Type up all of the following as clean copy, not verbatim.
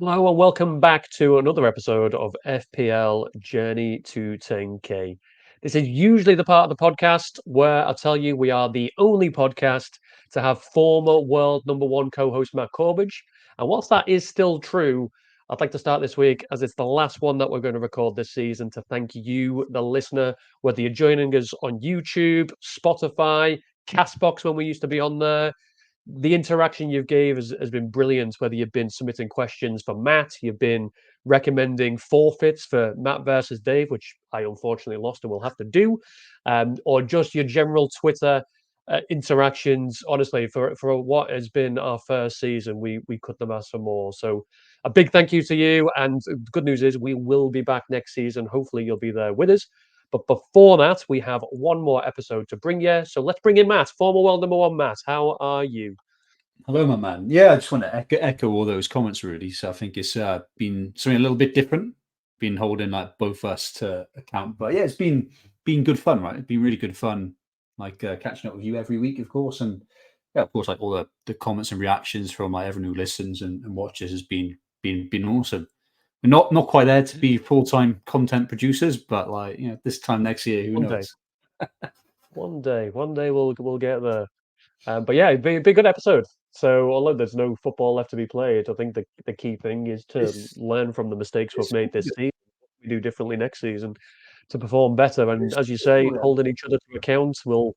Hello and welcome back to another episode of FPL Journey to 10K. This is usually the part of the podcast where I tell you we are the only podcast to have former world number one co-host Matt Corbridge. And whilst that is still true, I'd like to start this week as it's the last one that we're going to record this season to thank you, the listener, whether you're joining us on YouTube, Spotify, Castbox when we used to be on there, the interaction you've gave has been brilliant. Whether you've been submitting questions for Matt, you've been recommending forfeits for Matt versus Dave, which I unfortunately lost and will have to do, or just your general Twitter interactions. Honestly, for what has been our first season, we couldn't have asked for more. So a big thank you to you. And the good news is we will be back next season. Hopefully you'll be there with us. But before that, we have one more episode to bring you. So let's bring in Matt, former world number one Matt. How are you? Hello, my man. Yeah, I just want to echo all those comments, really. So I think it's been something a little bit different, been holding like both us to account. But yeah, it's been good fun, right? It's been really good fun, like catching up with you every week, of course. And yeah, of course, like all the comments and reactions from like everyone who listens and watches has been awesome. We're not quite there to be full-time content producers, but like, this time next year, who One day, knows? one day we'll get there. But yeah, it'd be a good episode. So although there's no football left to be played, I think the key thing is to It's learn from the mistakes we've it's made really this good. season. We do differently next season to perform better. And It's as you say, really holding each other to account. We'll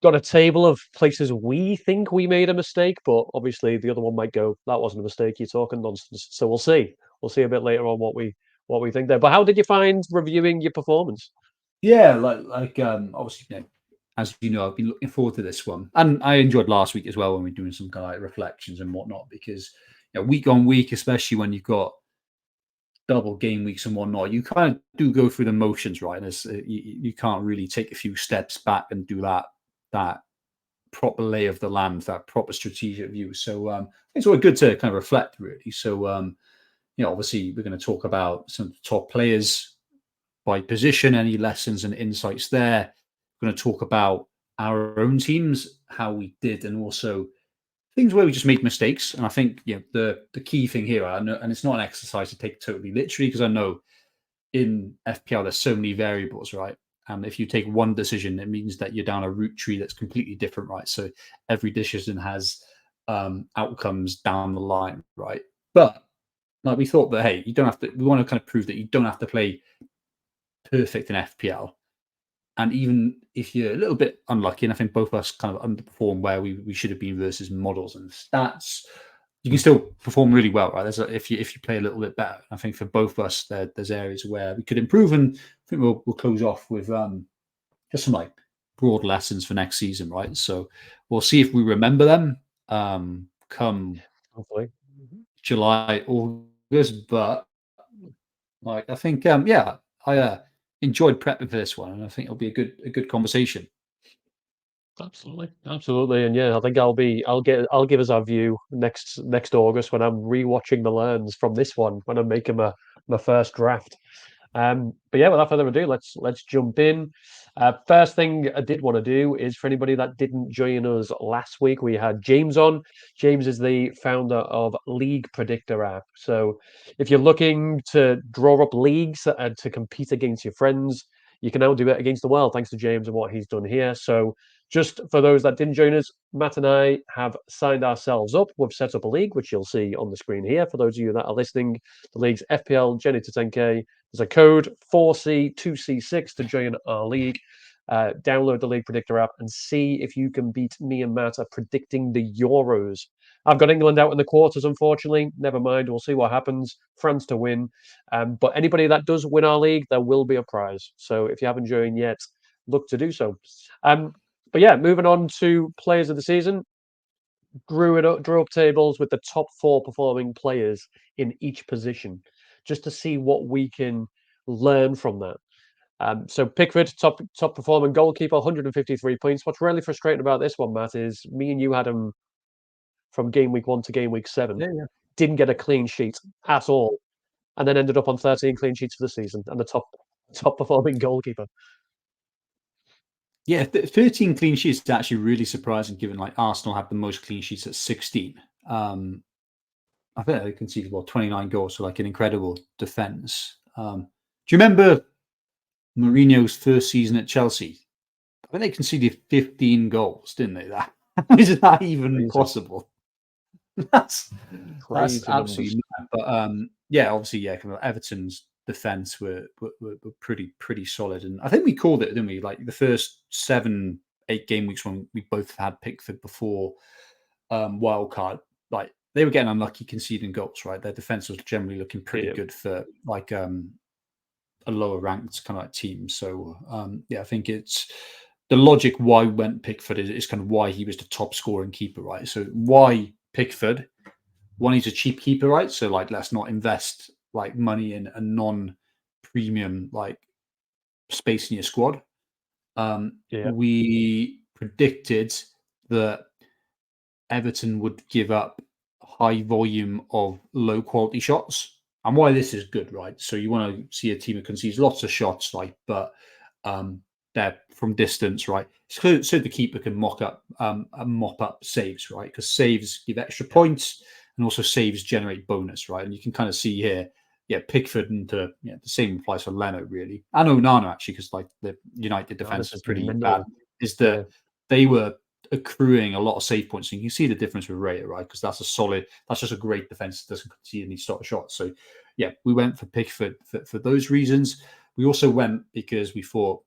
got a table of places we think we made a mistake, but obviously the other one might go, that wasn't a mistake, you're talking nonsense. So we'll see. We'll see a bit later on what we think there. But how did you find reviewing your performance? Yeah, obviously, as you know, I've been looking forward to this one, and I enjoyed last week as well when we are doing some kind of like reflections and whatnot. Because week on week, especially when you've got double game weeks and whatnot, you kind of do go through the motions, right? And you can't really take a few steps back and do that proper lay of the land, that proper strategic view. So it's always good to kind of reflect, really. So obviously, we're going to talk about some of the top players by position, any lessons and insights there. We're going to talk about our own teams, how we did, and also things where we just made mistakes. And I think the key thing here, I know, and it's not an exercise to take totally literally, because I know in FPL there's so many variables, right? And if you take one decision, it means that you're down a root tree that's completely different, right? So every decision has outcomes down the line, right? But like we thought that, hey, you don't have to. We want to kind of prove that you don't have to play perfect in FPL. And even if you're a little bit unlucky, and I think both of us kind of underperform where we should have been versus models and stats, you can still perform really well, right? If you play a little bit better. I think for both of us, there's areas where we could improve, and I think we'll close off with just some like broad lessons for next season, right? So we'll see if we remember them come Hopefully. July, August. But like I think, I enjoyed prepping for this one, and I think it'll be a good conversation. Absolutely, absolutely, and yeah, I think I'll give us our view next August when I'm rewatching the learns from this one when I'm making my first draft. But yeah, without further ado, let's jump in. First thing I did want to do is for anybody that didn't join us last week, we had James on. James is the founder of League Predictor app. So if you're looking to draw up leagues and to compete against your friends, you can now do it against the world thanks to James and what he's done here. So just for those that didn't join us, Matt and I have signed ourselves up. We've set up a league, which you'll see on the screen here. For those of you that are listening, the league's FPL Jenny to 10K. There's a code 4C2C6 to join our league. Download the League Predictor app and see if you can beat me and Matt at predicting the Euros. I've got England out in the quarters, unfortunately. Never mind. We'll see what happens. France to win. But anybody that does win our league, there will be a prize. So if you haven't joined yet, look to do so. But yeah, moving on to players of the season. Drew up tables with the top four performing players in each position, just to see what we can learn from that. So Pickford, top performing goalkeeper, 153 points. What's really frustrating about this one, Matt, is me and you had him from game week 1 to game week 7. Yeah, yeah. Didn't get a clean sheet at all, and then ended up on 13 clean sheets for the season and the top performing goalkeeper. Yeah, 13 clean sheets is actually really surprising, given like Arsenal have the most clean sheets at 16. I think they conceded 29 goals, so like an incredible defense. Do you remember Mourinho's first season at Chelsea? I think they conceded 15 goals, didn't they? That is that even Crazy, possible? That's that's crazy numbers. absolutely mad. But yeah, obviously, yeah, kind of Everton's defense were pretty solid, and I think we called it, didn't we? Like the first 7-8 game weeks when we both had Pickford before wildcard, like they were getting unlucky conceding goals, right? Their defense was generally looking pretty Yeah, good for like a lower ranked kind of like team. So yeah, I think it's the logic why we went Pickford is kind of why he was the top scoring keeper, right? So why Pickford? One, he's a cheap keeper, right? So like let's not invest like money in a non-premium like space in your squad. yeah, We predicted that Everton would give up high volume of low quality shots. And why this is good, right? So you want to see a team that concedes lots of shots, like, but they're from distance, right? So the keeper can mop up saves, right? Because saves give extra yeah. points, and also saves generate bonus, right? And you can kind of see here, yeah, Pickford and the same applies for Leno really, and Onana actually, because like the United No, defense this is is pretty bad. mental. Is Yeah, that they were accruing a lot of save points. And you can see the difference with Raya, right? Because that's just a great defense that doesn't concede any sort of shots. So, yeah, we went for Pickford for those reasons. We also went because we thought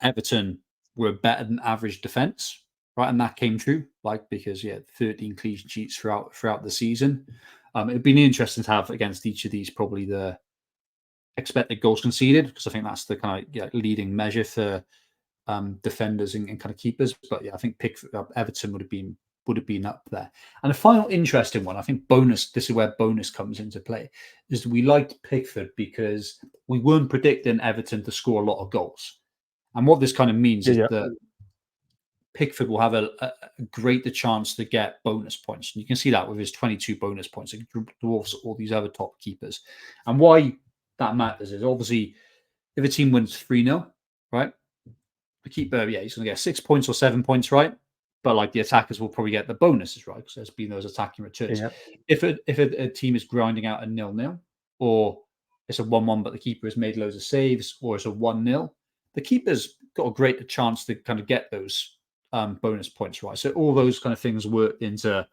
Everton were better than average defense, right? And that came true, like because yeah, 13 clean sheets throughout the season. It'd been interesting to have against each of these probably the expected goals conceded because I think that's the kind of leading measure for defenders and kind of keepers. But yeah, I think Everton would have been up there. And a final interesting one, I think bonus. This is where bonus comes into play. Is we liked Pickford because we weren't predicting Everton to score a lot of goals. And what this kind of means yeah, is yeah. that Pickford will have a greater chance to get bonus points. And you can see that with his 22 bonus points. It dwarfs all these other top keepers. And why that matters is obviously if a team wins 3-0, right? The keeper, yeah, he's going to get 6 points or 7 points, right? But like the attackers will probably get the bonuses, right? Because there's been those attacking returns. Yeah. If a team is grinding out a 0-0, or it's a 1-1, but the keeper has made loads of saves, or it's a 1-0, the keeper's got a greater chance to kind of get those bonus points, right? So all those kind of things worked into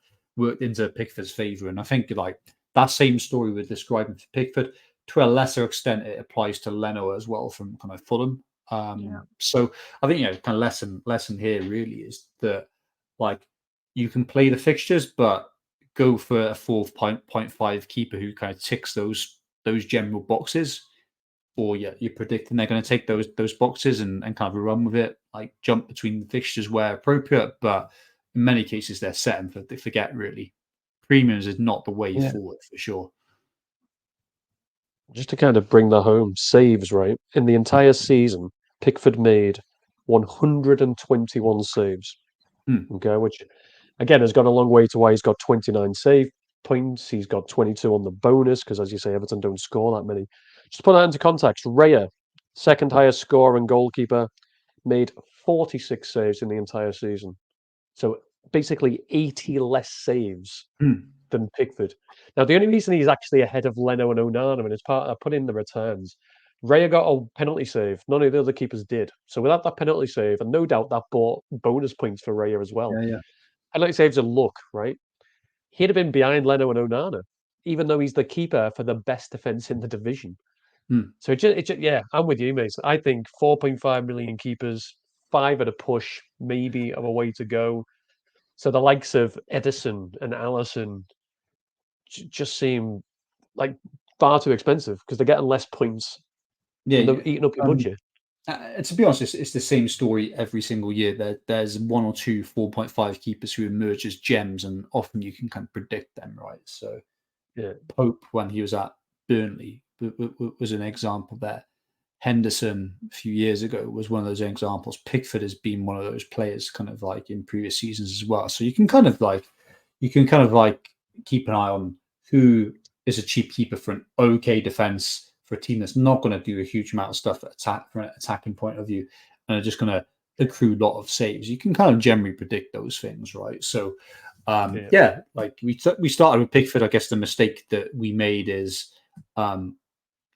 Pickford's favour, and I think like that same story we're describing for Pickford, to a lesser extent, it applies to Leno as well from kind of Fulham. Yeah. So I think kind of lesson here really is that like you can play the fixtures, but go for a 4.5 keeper who kind of ticks those general boxes, or yeah, you're predicting they're going to take those boxes and kind of run with it, like jump between the fixtures where appropriate. But in many cases, they're set and they forget really. Premiums is not the way Yeah. forward for sure. Just to kind of bring that home, saves, right? In the entire season, Pickford made 121 saves. Hmm. Okay, which again has gone a long way to why he's got 29 save points. He's got 22 on the bonus because, as you say, Everton don't score that many. Just to put that into context, Raya, second highest scorer and goalkeeper, made 46 saves in the entire season. So basically 80 less saves Hmm. than Pickford. Now, the only reason he's actually ahead of Leno and Onana, and it's part I put in the returns, Raya got a penalty save. None of the other keepers did. So without that penalty save, and no doubt that bought bonus points for Raya as well. Yeah, yeah. Penalty saves a look, right? He'd have been behind Leno and Onana, even though he's the keeper for the best defense in the division. Hmm. So yeah, I'm with you, mate. I think 4.5 million keepers, five at a push, maybe of a way to go. So the likes of Edison and Allison just seem like far too expensive because they're getting less points Yeah, and they're yeah. eating up your Um, budget. to be honest, it's the same story every single year. There's one or two 4.5 keepers who emerge as gems, and often you can kind of predict them, right? So Yeah, Pope, when he was at Burnley, was an example there. Henderson a few years ago was one of those examples. Pickford has been one of those players, kind of like in previous seasons as well. So you can kind of like keep an eye on who is a cheap keeper for an okay defense for a team that's not going to do a huge amount of stuff from an attacking point of view, and are just going to accrue a lot of saves. You can kind of generally predict those things, right? So Yeah. Yeah, like we started with Pickford. I guess the mistake that we made is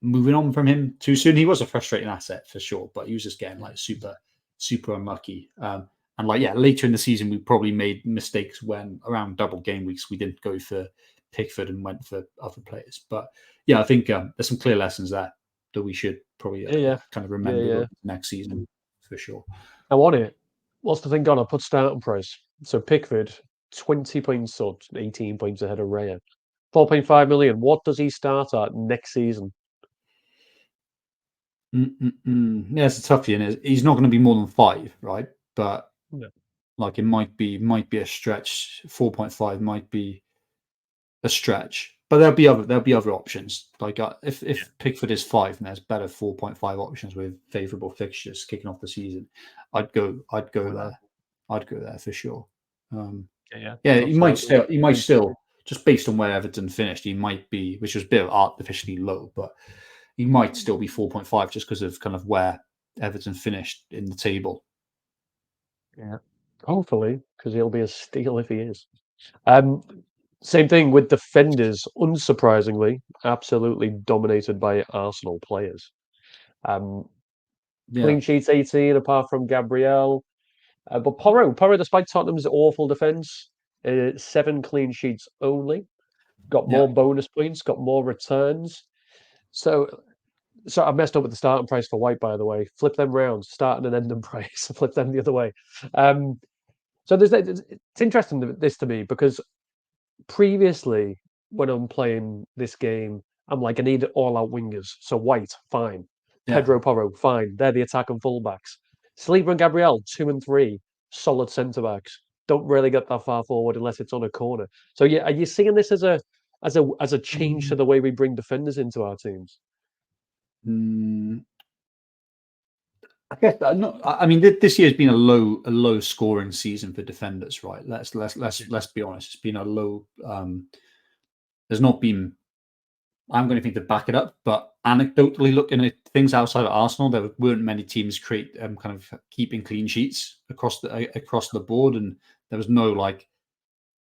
moving on from him too soon. He was a frustrating asset for sure, but he was just getting like super unlucky. And like yeah, later in the season we probably made mistakes when around double game weeks we didn't go for Pickford and went for other players. But yeah, I think there's some clear lessons there that we should probably Yeah, yeah, kind of yeah, remember yeah. going into next season for sure. I want it. What's the thing on? I put starting price. So Pickford, 20 points or 18 points ahead of Raya. 4.5 million. What does he start at next season? Yeah, it's a toughie, and he's not going to be more than 5, right? But No. like it might be a stretch. 4.5 might be a stretch, but there'll be other options. Like Yeah. if Pickford is 5 and there's better 4.5 options with favourable fixtures kicking off the season, I'd go Why not? there. I'd go there for sure. Um, Yeah, yeah, yeah, absolutely. he might still just based on where Everton finished, he might be, which was a bit artificially low, but he might still be 4.5 just because of kind of where Everton finished in the table. Yeah. Hopefully, because he'll be a steal if he is. Um, Same thing with defenders. Unsurprisingly, absolutely dominated by Arsenal players. Um, Yeah, Clean sheets 18, apart from Gabriel. But Porro, despite Tottenham's awful defence, 7 clean sheets only. Got yeah. more bonus points, got more returns. So, so I messed up with the starting price for White, by the way. Flip them round, starting and ending price. Flip them the other way. Um, so it's interesting this to me because previously, when I'm playing this game, I'm like, I need all-out wingers. So White, fine. Yeah. Pedro Porro, fine. They're the attack and fullbacks. Sleeper and Gabriel, 2 and 3, solid centre backs. Don't really get that far forward unless it's on a corner. So yeah, are you seeing this as a change to the way we bring defenders into our teams? Mm, I guess not. I mean, this year's been a low scoring season for defenders, right? Yeah, Let's be honest. It's been a low. There's not been. I'm going to think to back it up, but anecdotally, looking at things outside of Arsenal, there weren't many teams create kind of keeping clean sheets across the board, and there was no like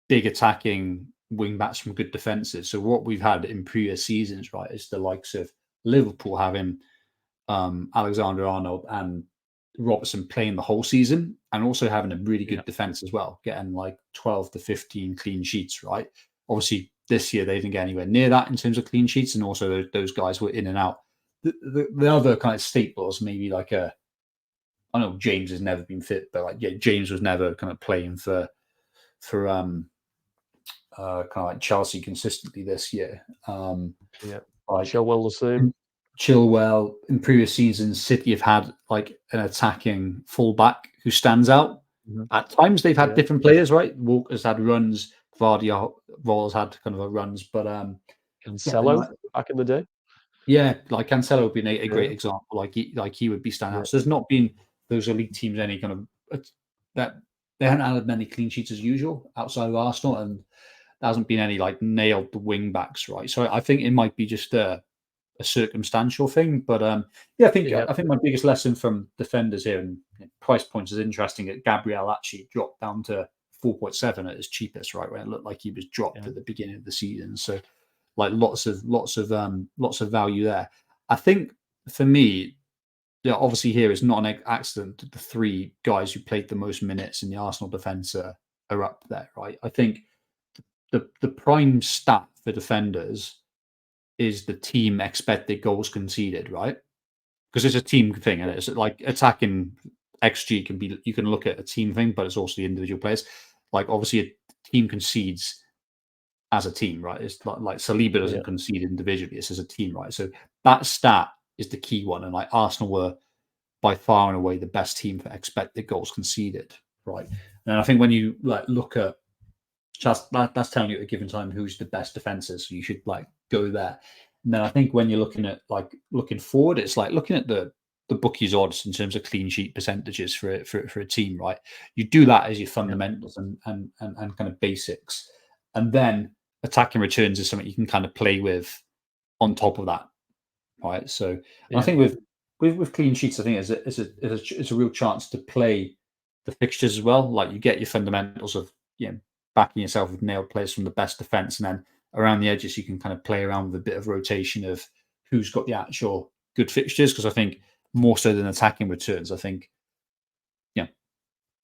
big attacking wing backs from good defenses. So what we've had in previous seasons, right, is the likes of Liverpool having Alexander Arnold and Robertson playing the whole season and also having a really yeah, good defense as well, getting like 12 to 15 clean sheets, right? Obviously, this year they didn't get anywhere near that in terms of clean sheets, and also those guys were in and out. The other kind of staples, maybe like I know James has never been fit, but like yeah, James was never kind of playing for kind of like Chelsea consistently this year. yeah. Like Chilwell the same. Chilwell in previous seasons, City have had like an attacking fullback who stands out. Mhm. At times they've had Yeah. different players, right? Walker's had runs, Vardy's had kind of a runs, but yeah, they're Cancelo not. back in the day. Yeah, like Cancelo would be a great Yeah, example. Like he would be standing yeah, out. So there's not been those elite teams any kind of that they haven't had as many clean sheets as usual outside of Arsenal, and there hasn't been any like nailed wing backs, right? So I think it might be just a circumstantial thing. But yeah, yeah, I think my biggest lesson from defenders here and price points is interesting. That Gabriel actually dropped down to 4.7 at his cheapest, right? When it looked like he was dropped yeah, at the beginning of the season. So like lots of value there. I think for me, yeah, obviously here it's not an accident that the 3 guys who played the most minutes in the Arsenal defence are up there, right? I think the prime stat for defenders is the team expected goals conceded, right? Because it's a team thing, and it's like attacking XG can be you can look at a team thing, but it's also the individual players. Like obviously a team concedes as a team, right? It's like Saliba yeah, doesn't concede individually; it's as a team, right? So that stat is the key one, and like Arsenal were by far and away the best team for expected goals conceded, right? And I think when you like look at that's telling you at a given time who's the best defenses. So you should like go there. And then I think when you're looking at like looking forward, it's like looking at the bookies odds in terms of clean sheet percentages for a team, right? You do that as your yeah, fundamentals and kind of basics, and then attacking returns is something you can kind of play with on top of that, right? So and I yeah, think with clean sheets, I think it's a real chance to play the fixtures as well. Like you get your fundamentals of backing yourself with nailed players from the best defense, and then around the edges you can kind of play around with a bit of rotation of who's got the actual good fixtures. Because I think more so than attacking returns, I think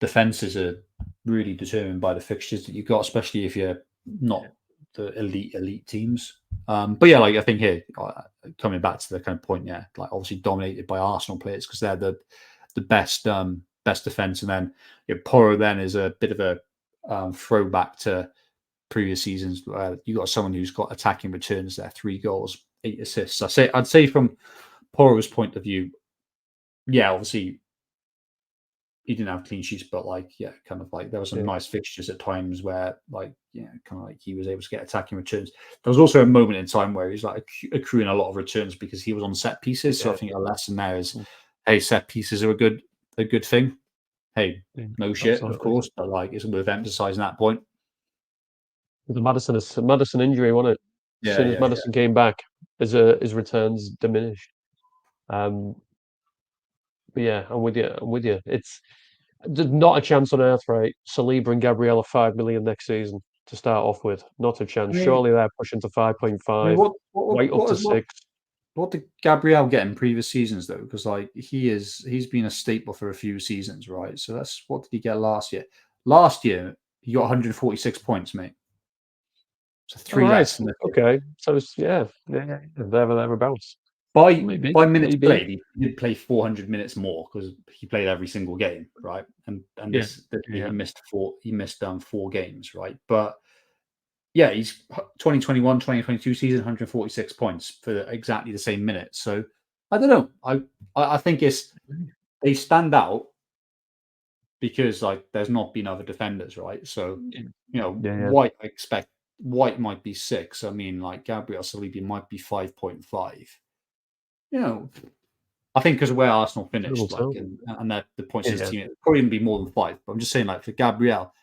defenses are really determined by the fixtures that you've got, especially if you're not the elite teams. But yeah, like I think here, coming back to the kind of point, yeah, like obviously dominated by Arsenal players because they're the best defense, and then Porro then is a bit of a throwback to previous seasons. You got someone who's got attacking returns there, 3 goals, 8 assists. I'd say from Porro's point of view, yeah, obviously he didn't have clean sheets, but kind of like there were some nice fixtures at times where kind of like he was able to get attacking returns. There was also a moment in time where he's like accruing a lot of returns because he was on set pieces. So I think a lesson there is, hey, set pieces are a good thing. Hey, no shit, of course, but like it's worth emphasizing that point. The Madison injury, wasn't it? As soon as Madison came back, his returns diminished. But yeah, I'm with you. It's not a chance on earth, right? Saliba and Gabriel are 5 million next season to start off with. Not a chance. Surely they're pushing to 5.5. Right up to 6. What did Gabriel get in previous seasons though? Because like he's been a staple for a few seasons, right? So what did he get last year? Last year he got 146 points, mate. So 3 less. Okay, so it's thereabouts. By minutes played, he did play 400 minutes more because he played every single game, right? And he missed 4 games, right? But yeah, he's 2021, 2022 season, 146 points for exactly the same minutes. So I don't know. I think they stand out because like there's not been other defenders, right? So White, I expect White might be 6. I mean, like Gabriel Saliba might be 5.5. I think because of where Arsenal finished, and the points of his team, it'd probably even be more than 5. But I'm just saying, like for Gabriel,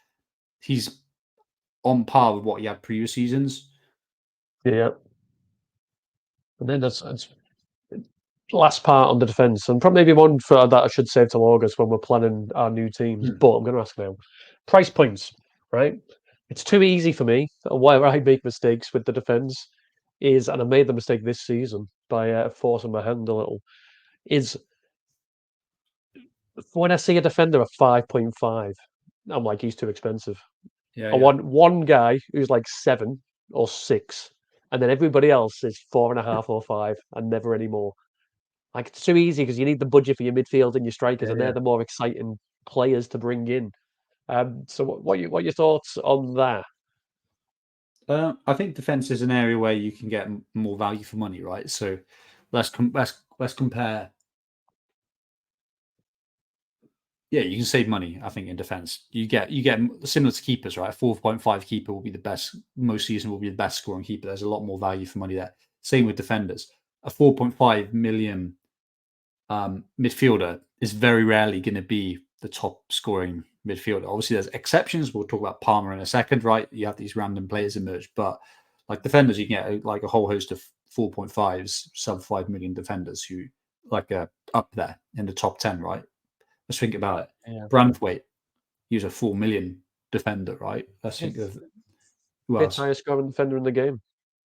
he's on par with what he had previous seasons. Yeah. And then that's last part on the defence, and probably maybe one for that I should save till August when we're planning our new teams. But I'm going to ask now. Price points, right? It's too easy for me. Where I make mistakes with the defence is, and I made the mistake this season by forcing my hand a little, is when I see a defender at 5.5, I'm like, he's too expensive. I want one guy who's like 7 or 6, and then everybody else is 4.5 or 5, and never any more. Like it's too easy because you need the budget for your midfield and your strikers, and they're the more exciting players to bring in. So, what are your thoughts on that? I think defense is an area where you can get more value for money, right? So, let's compare. Yeah, you can save money. I think in defense, you get similar to keepers, right? 4.5 keeper will be the best. Most season will be the best scoring keeper. There's a lot more value for money there. Same with defenders. A 4.5 million midfielder is very rarely going to be the top scoring midfielder. Obviously, there's exceptions. We'll talk about Palmer in a second, right? You have these random players emerge, but like defenders, you can get like a whole host of 4.5s, sub 5 million defenders who like up there in the top 10, right? Let's think about it. Yeah. Brandthwaite, he's a 4 million defender, right? Let's think of who else. Highest scoring defender in the game.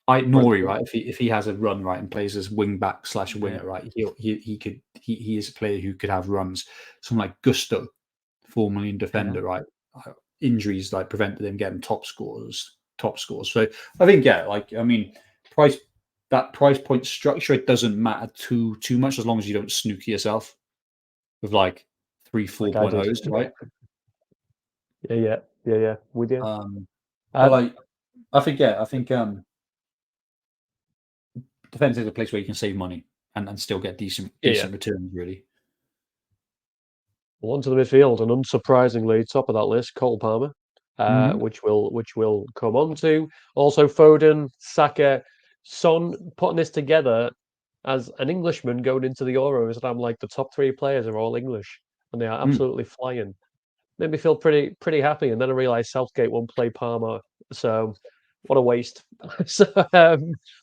Nori, right? If he has a run, right, and plays as wing back / winger, right, he is a player who could have runs. Someone like Gusto, 4 million defender, right? Injuries like prevented him getting top scores. So I think price point structure, it doesn't matter too much as long as you don't snooker yourself with like 3 4.0s, right? Yeah. With you. But like I think defense is a place where you can save money and still get decent returns, really. Well, onto the midfield, and unsurprisingly, top of that list, Cole Palmer, which we'll come on to. Also, Foden, Saka, Son, putting this together as an Englishman going into the Euros, and I'm like, the top 3 players are all English, and they are absolutely flying. Made me feel pretty happy, and then I realised Southgate won't play Palmer, so what a waste. But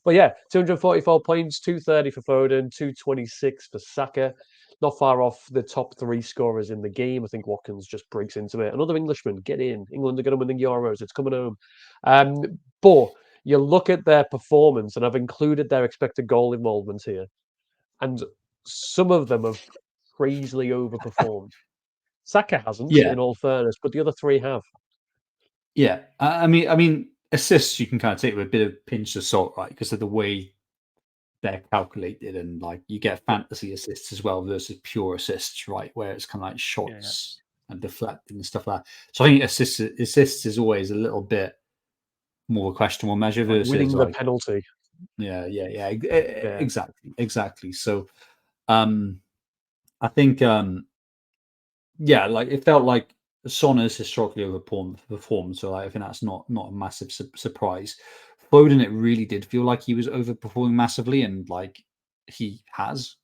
yeah, 244 points, 230 for Foden, 226 for Saka. not far off the top three scorers in the game. I think Watkins just breaks into it. Another Englishman, get in. England are going to win the Euros. It's coming home. But you look at their performance, and I've included their expected goal involvement here, and some of them have crazily overperformed. Saka hasn't, Yeah, in all fairness, but the other three have. yeah. I mean, assists you can kind of take with a bit of pinch of salt, right? Because of the way they're calculated, and like you get Yeah, fantasy assists as well versus pure assists, right? Where it's kind of like yeah. shots and deflecting and stuff like that. So I think assists is always a little bit more questionable measure Like versus winning the like penalty. Yeah, exactly. So um I think yeah, like it felt like Son has historically overperformed, so like, I think that's not a massive surprise. Foden, it really did feel like he was overperforming massively, and like he has.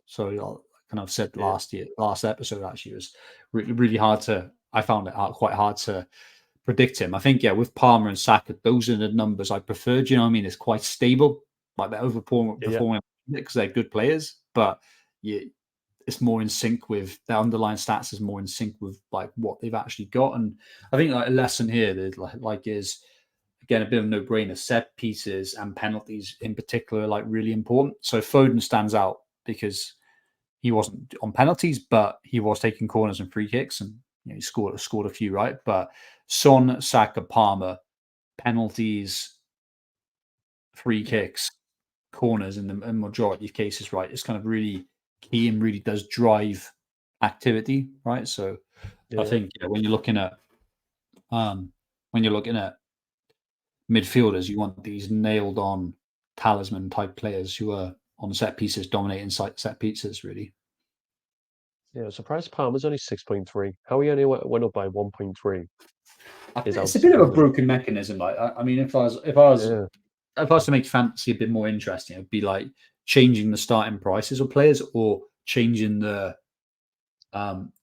So kind of said yeah, last episode actually, it was really hard to. I found it quite hard to predict him. I think yeah, with Palmer and Saka, those are the numbers I preferred. You know what I mean? It's quite stable, like they're yeah, overperforming because they're good players, but yeah, it's more in sync with their underlying stats is more in sync with like what they've actually got. And I think like a lesson here that like is again a bit of no brainer. Set pieces and penalties in particular are like really important. So Foden stands out because he wasn't on penalties, but he was taking corners and free kicks, and you know, he scored a few, right? But Son, Saka, Palmer, penalties, free yeah, kicks, corners in the majority of cases, right? It's kind of really key and really does drive activity, right? So I yeah, think when you're looking at um, when you're looking at midfielders, you want these nailed on talisman type players who are on set pieces, dominating set pieces, really. yeah. Surprised Palmer's only 6.3. How he only went up by 1.3 is It's a bit of a outstanding. broken mechanism. Like, I mean, Yeah, if I was to make fantasy a bit more interesting, it'd be like changing the starting prices of players or changing the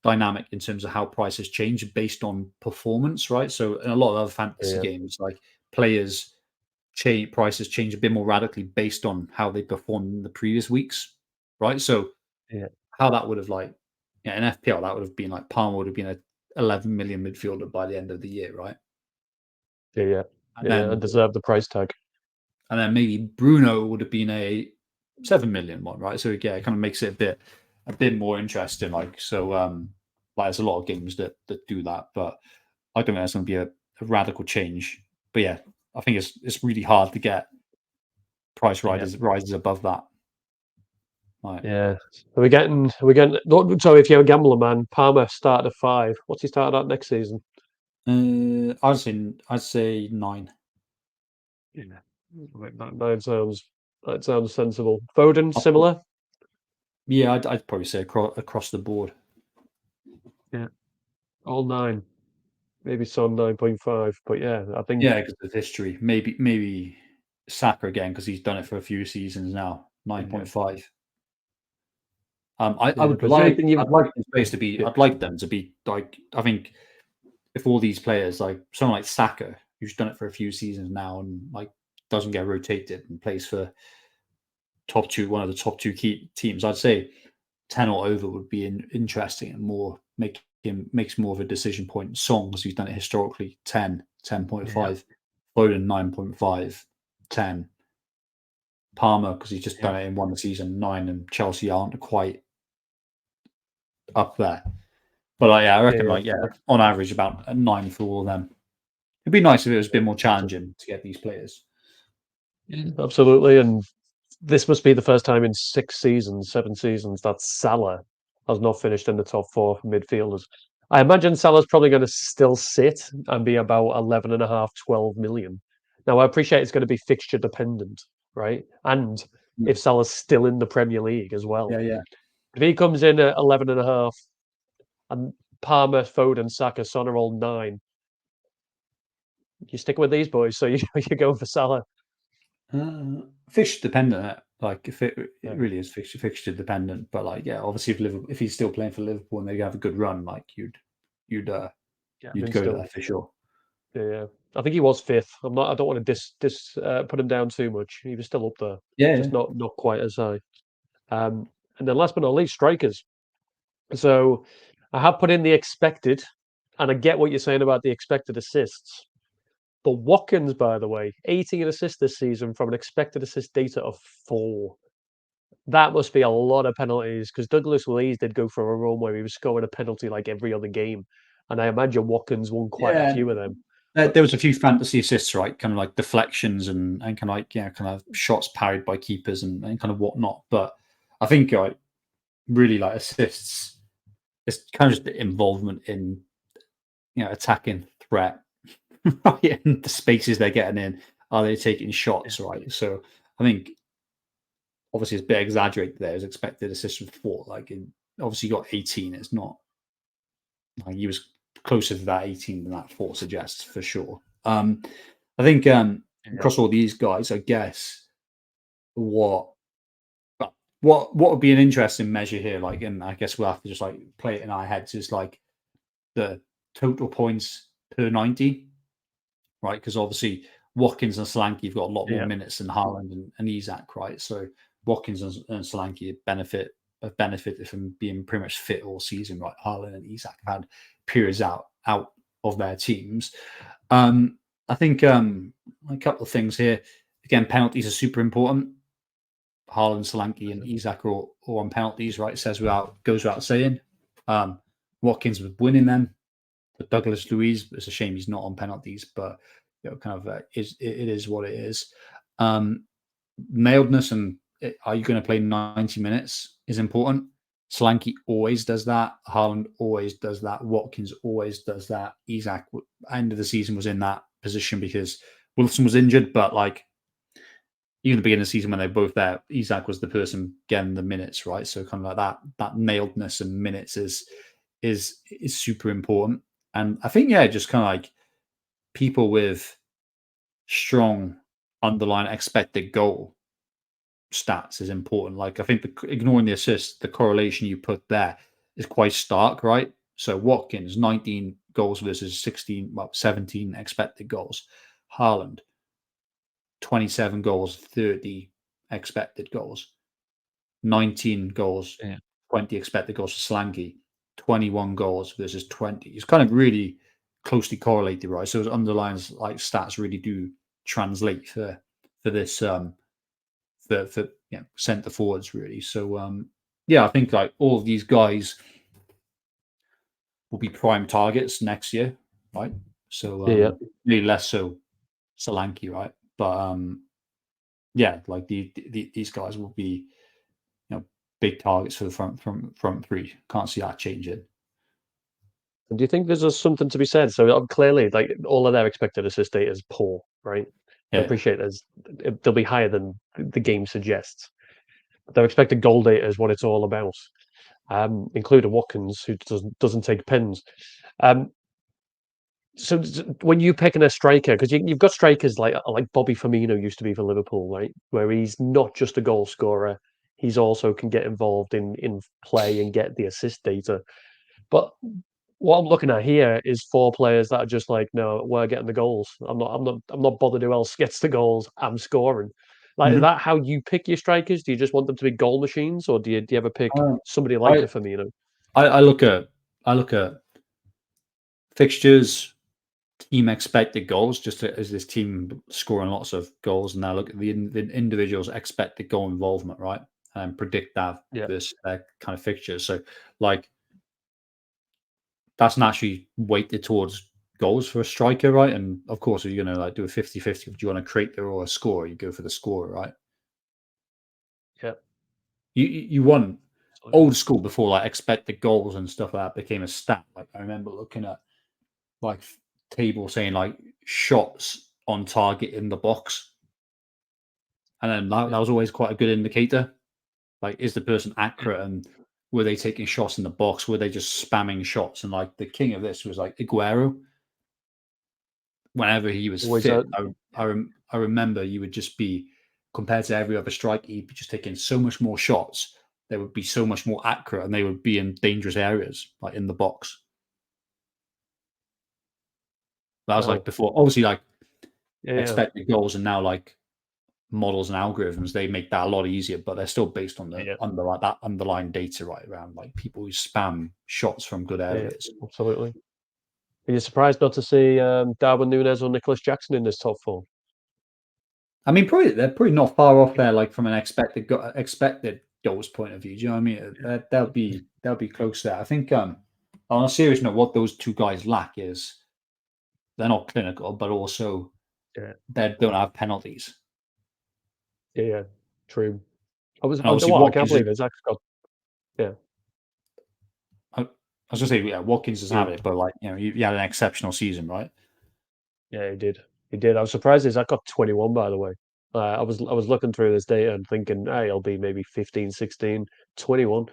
dynamic in terms of how prices change based on performance, right? So in a lot of other fantasy yeah, games, like players change prices change a bit more radically based on how they performed in the previous weeks, right? So yeah, how that would have like in FPL that would have been like Palmer would have been a 11 million midfielder by the end of the year, right? yeah, yeah, And yeah. And then deserve the price tag. maybe Bruno would have been a 7 million one, right? So yeah, it kind of makes it a bit more interesting. Like so, like there's a lot of games that do that, but I don't think that's going to be a radical change. But yeah, I think it's really hard to get price Yeah, rises above that. Right. yeah. Are we getting. So if you're a gambler, man, Palmer started at 5. What's he started at next season? I'd say 9. Yeah, nine sounds sensible. Foden, I'll put, similar. yeah, I'd probably say across the board. Yeah, all 9. Maybe some 9.5. But yeah, I think Yeah, because of history. Maybe Saka again because he's done it for a few seasons now. Nine yeah, point five. I yeah. would Because the only thing you've I'd like this place to be. yeah, I'd like them to be like. I think if all these players, like someone like Saka, who's done it for a few seasons now, and like doesn't get rotated and plays for one of the top two key teams, I'd say 10 or over would be interesting and more makes more of a decision point. Songs, he's done it historically 10, yeah, 10.5, Foden 9.5, 10. Palmer, because he's just yeah, done it in one season, 9, and Chelsea aren't quite up there. But yeah, I yeah, reckon yeah. like on average about a 9 for all of them. It'd be nice if it was a Yeah, bit more awesome. challenging to get these players. Yeah, absolutely. And this must be the first time in 6 seasons, 7 seasons that Salah has not finished in the top 4 for midfielders. I imagine Salah's probably going to still sit and be about 11.5, 12 million. Now, I appreciate it's going to be fixture dependent, right? And if Salah's still in the Premier League as well. Yeah, yeah. If he comes in at 11.5 and Palmer, Foden, Saka, Son are all 9, you stick with these boys. So you're going for Salah. Fixture dependent. Like if it Yeah, really is fixture dependent, but like yeah, obviously if he's still playing for Liverpool and they have a good run, like you'd yeah, I you'd mean, go still. there for sure. Yeah, I think he was fifth. I'm not. I don't want to put him down too much. He was still up there, Yeah, just not quite as high. Um, And then last but not least, strikers. So I have put in the expected, and I get what you're saying about the expected assists. But Watkins, by the way, 18 assists this season from an expected assist data of 4. That must be a lot of penalties because Douglas Luiz did go for a run where he was scoring a penalty like every other game. And I imagine Watkins won quite a Yeah, few of them. there was a few fantasy assists, right? Kind of like deflections and kind of like kind of shots parried by keepers and kind of whatnot. But I think like really like assists, it's kind of just the involvement in attacking threat, right? And the spaces they're getting in, are they taking Yeah. shots, right? So I think obviously it's a bit exaggerated there. As expected assists with 4, like obviously you got 18. It's not like he was closer to that 18 than that 4 suggests for sure. I think Yeah. across all these guys, I guess what what would be an interesting measure here, like, and I guess we'll have to just like play it in our heads, is like the total points per 90, right? Because obviously Watkins and Solanke have got a lot more Yeah. minutes than Haaland and Isak, right? So Watkins and Solanke have benefited from being pretty much fit all season, right? Haaland and Isak have had periods out of their teams. I think a couple of things here. Again, penalties are super important. Haaland, Solanke, and Isak are all on penalties, right? It says goes without saying. Watkins was winning them, but Douglas Luiz, it's a shame he's not on penalties, but kind of it is what it is. Nailedness and are you going to play 90 minutes is important. Solanke always does that. Haaland always does that. Watkins always does that. Isak, end of the season, was in that position because Wilson was injured, but like even the beginning of the season when they were both there, Isak was the person getting the minutes, right? So kind of like that nailedness and minutes is super important. And I think just kind of like people with strong underlying expected goal stats is important. Like I think ignoring the assist, the correlation you put there is quite stark, right? So Watkins, 19 goals versus 17 expected goals. Haaland, 27 goals, 30 expected goals. 19 goals, Yeah. 20 expected goals for Solanke, 21 goals versus 20. It's kind of really closely correlated, right? So those underlying like stats really do translate for this for centre forwards really. So I think like all of these guys will be prime targets next year, right? So Yeah. really less so Solanke, right? But like these guys will be big targets for the front three. Can't see that changing. And do you think there's something to be said? So clearly, like all of their expected assist data is poor, right? I Yeah. appreciate they'll be higher than the game suggests. Their expected goal data is what it's all about, including Watkins, who doesn't take pens. Um, so when you picking a striker, because you've got strikers like Bobby Firmino used to be for Liverpool, right? Where he's not just a goal scorer, he's also can get involved in play and get the assist data. But what I'm looking at here is 4 players that are just like, no, we're getting the goals. I'm not bothered who else gets the goals. I'm scoring. Like, is Mhm. that how you pick your strikers? Do you just want them to be goal machines, or do you ever pick Uh, somebody like a I, Firmino? I look at fixtures, team expected goals, just as this team scoring lots of goals, and now look at the individual's expected goal involvement, right, and predict that Yeah. this kind of fixtures. So like that's naturally weighted towards goals for a striker, right? And of course, if you're going to like do a 50-50, do you want a creator or a scorer? You go for the scorer, right? Yeah. You want Absolutely. old school before like expected goals and stuff like that became a stat. Like I remember looking at like table saying like shots on target in the box, and then that Yeah. was always quite a good indicator. Like, is the person accurate and were they taking shots in the box? Were they just spamming shots? And like the king of this was like Aguero. Whenever he was Always fit, I remember you would just be compared to every other striker, he'd be just taking so much more shots. They would be so much more accurate, and they would be in dangerous areas, like in the box. That was like wow. before, obviously, like Yeah. expected goals, and now like models and algorithms, they make that a lot easier, but they're still based on the Yeah, underlying data right around like people who spam shots from good yeah, areas. absolutely. Are you surprised not to see Darwin Núñez or Nicholas Jackson in this top four? I mean, probably they're probably not far off there, like from an expected goals point of view. Do you know what I mean? They'll be close there. I think on a serious note, what those two guys lack is they're not clinical, but also Yeah, they don't have penalties. yeah, yeah, true. And I obviously what I can't Watkins is believe Isaac's got. Yeah, I was gonna say, yeah, Watkins doesn't have you. it, but like you had an exceptional season, right? Yeah, he did. He did. I was surprised Isaac got 21, by the way. I was looking through this data and thinking, hey, he'll be maybe 15, 16, 21.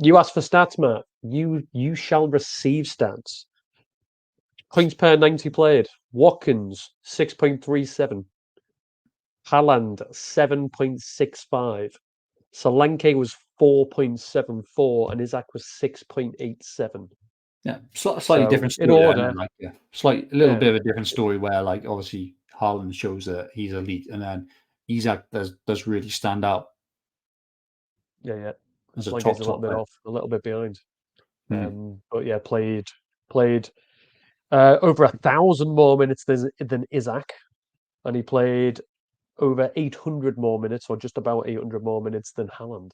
You asked for stats, Matt. You shall receive stats. Points per 90 played. Watkins, 6.37. Haaland, 7.65. Solanke was 4.74 and Isaac was 6.87. Yeah, slightly So different in story there, and then order, like a little yeah, bit of a different story where like obviously Haaland shows that he's elite, and then Isak does really stand out yeah, yeah. as a Solanke's a little top bit player. off, a little bit behind. Mm, But yeah, played over 1,000 more minutes than Isaac, and he played over 800 more minutes, or just about 800 more minutes than Haaland,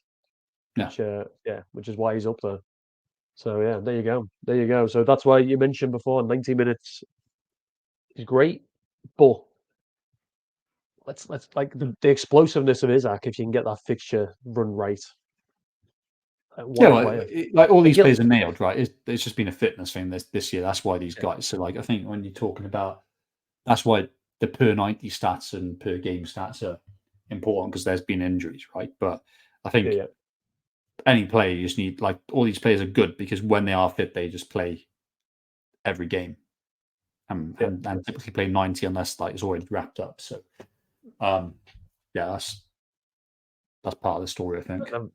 yeah, which is why he's up there. So yeah, there you go, there you go. So that's why you mentioned before, 90 minutes is great, but let's like the explosiveness of Isaac. If you can get that fixture run right, what yeah. a player! Like all Like these players are nailed, right? It's just been a fitness thing this year. That's why these yeah, guys. So like I think when you're talking about that's why the per 90 stats and per game stats are important because there's been injuries, right? But I yeah, think yeah, any player you just need like all these players are good because when they are fit, they just play every game yeah. and typically play 90 unless like it's already wrapped up. So um yeah, that's part of the story, I think. And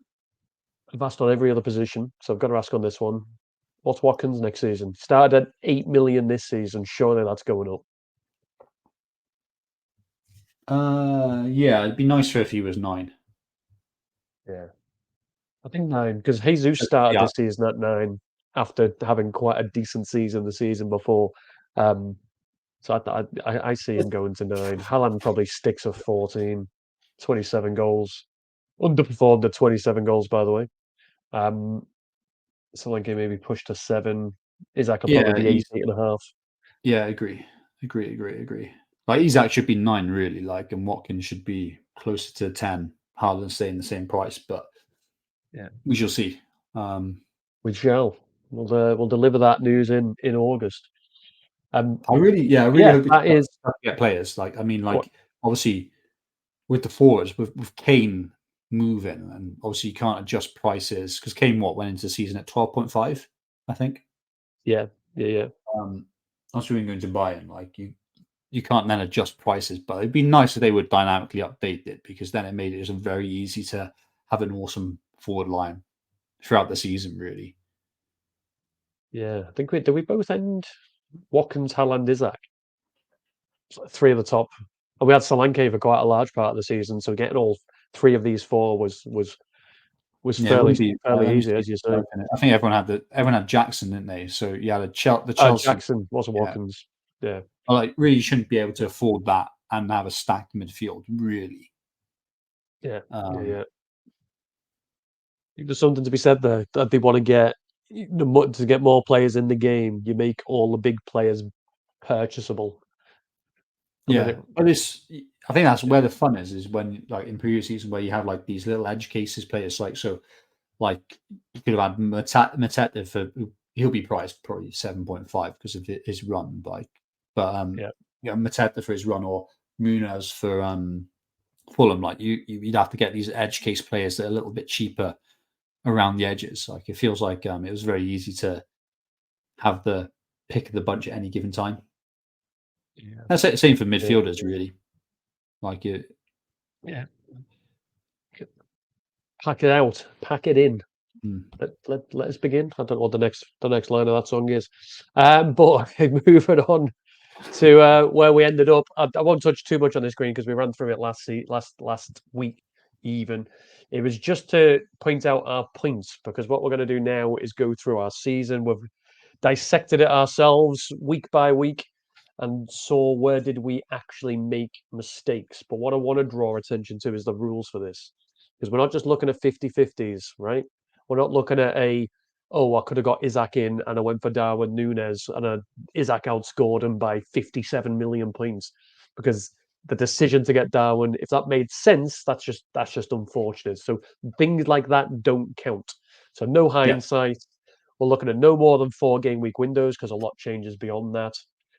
I've asked on every other position, so I've got to ask on this one. What's Watkins next season? Started at 8 million this season. Surely that's going up. Yeah, it'd be nicer if he was 9. Yeah. I think 9, because Jesus started Yeah, this season at 9 after having quite a decent season the season before. Um, so I see him going to 9. Haaland probably sticks at 14, 27 goals. Underperformed at 27 goals, by the way. Um, Solanke maybe pushed to 7. Isaac could probably yeah, be 8, 8.5. yeah, agree. Like Isak should be 9 really, like, and Watkins should be closer to 10. Haaland staying the same price, but Yeah. we shall see. Um, We shall. We'll deliver that news in August. Um, I really yeah, hope we that is get players. Like, I mean, what. like, obviously with the forwards, with Kane moving, and obviously you can't adjust prices because Kane went into the season at 12.5, I think. Yeah, yeah, yeah, Um, that's really going to buy him. Like you can't then adjust prices, but it'd be nice if they would dynamically update it because then it made it just very easy to have an awesome forward line throughout the season. Really, yeah. I think we both end Watkins, Haaland, Isaac. It's like three of the top, and we had Solanke for quite a large part of the season. So getting all three of these four was yeah, it wouldn't be. fairly Let me easy, see. as you say. I think everyone had Jackson, didn't they? So yeah, the Chelsea, Jackson wasn't yeah, Watkins. Yeah, like really shouldn't be able to afford that and have a stacked midfield. Really, yeah, yeah, um, yeah. There's something to be said there that they want to get to get more players in the game. You make all the big players purchasable, and then yeah. it. But it's I think that's where the fun is when like in previous season where you have like these little edge cases players like so. Like you could have had Mateta for he'll be priced probably 7.5 because of his run, but Yeah, Mateta for his run or Munoz for Fulham. Like you'd have to get these edge case players that are a little bit cheaper around the edges. Like it feels like it was very easy to have the pick of the bunch at any given time. yeah, That's the same for yeah, midfielders, really. Like it, yeah. Pack it out, pack it in. mm. Let us begin. I don't know what the next line of that song is. But moving on. to where we ended up. I won't touch too much on this screen because we ran through it last week. Even it was just to point out our points because what we're going to do now is go through our season. We've dissected it ourselves week by week and saw where did we actually make mistakes. But what I want to draw attention to is the rules for this because we're not just looking at 50-50s, right? We're not looking at oh, I could have got Isaac in and I went for Darwin Nunes and Isaac outscored him by 57 million points because the decision to get Darwin, if that made sense, that's just unfortunate. So things like that don't count. So no Yeah. hindsight. We're looking at no more than 4 game week windows because a lot changes beyond that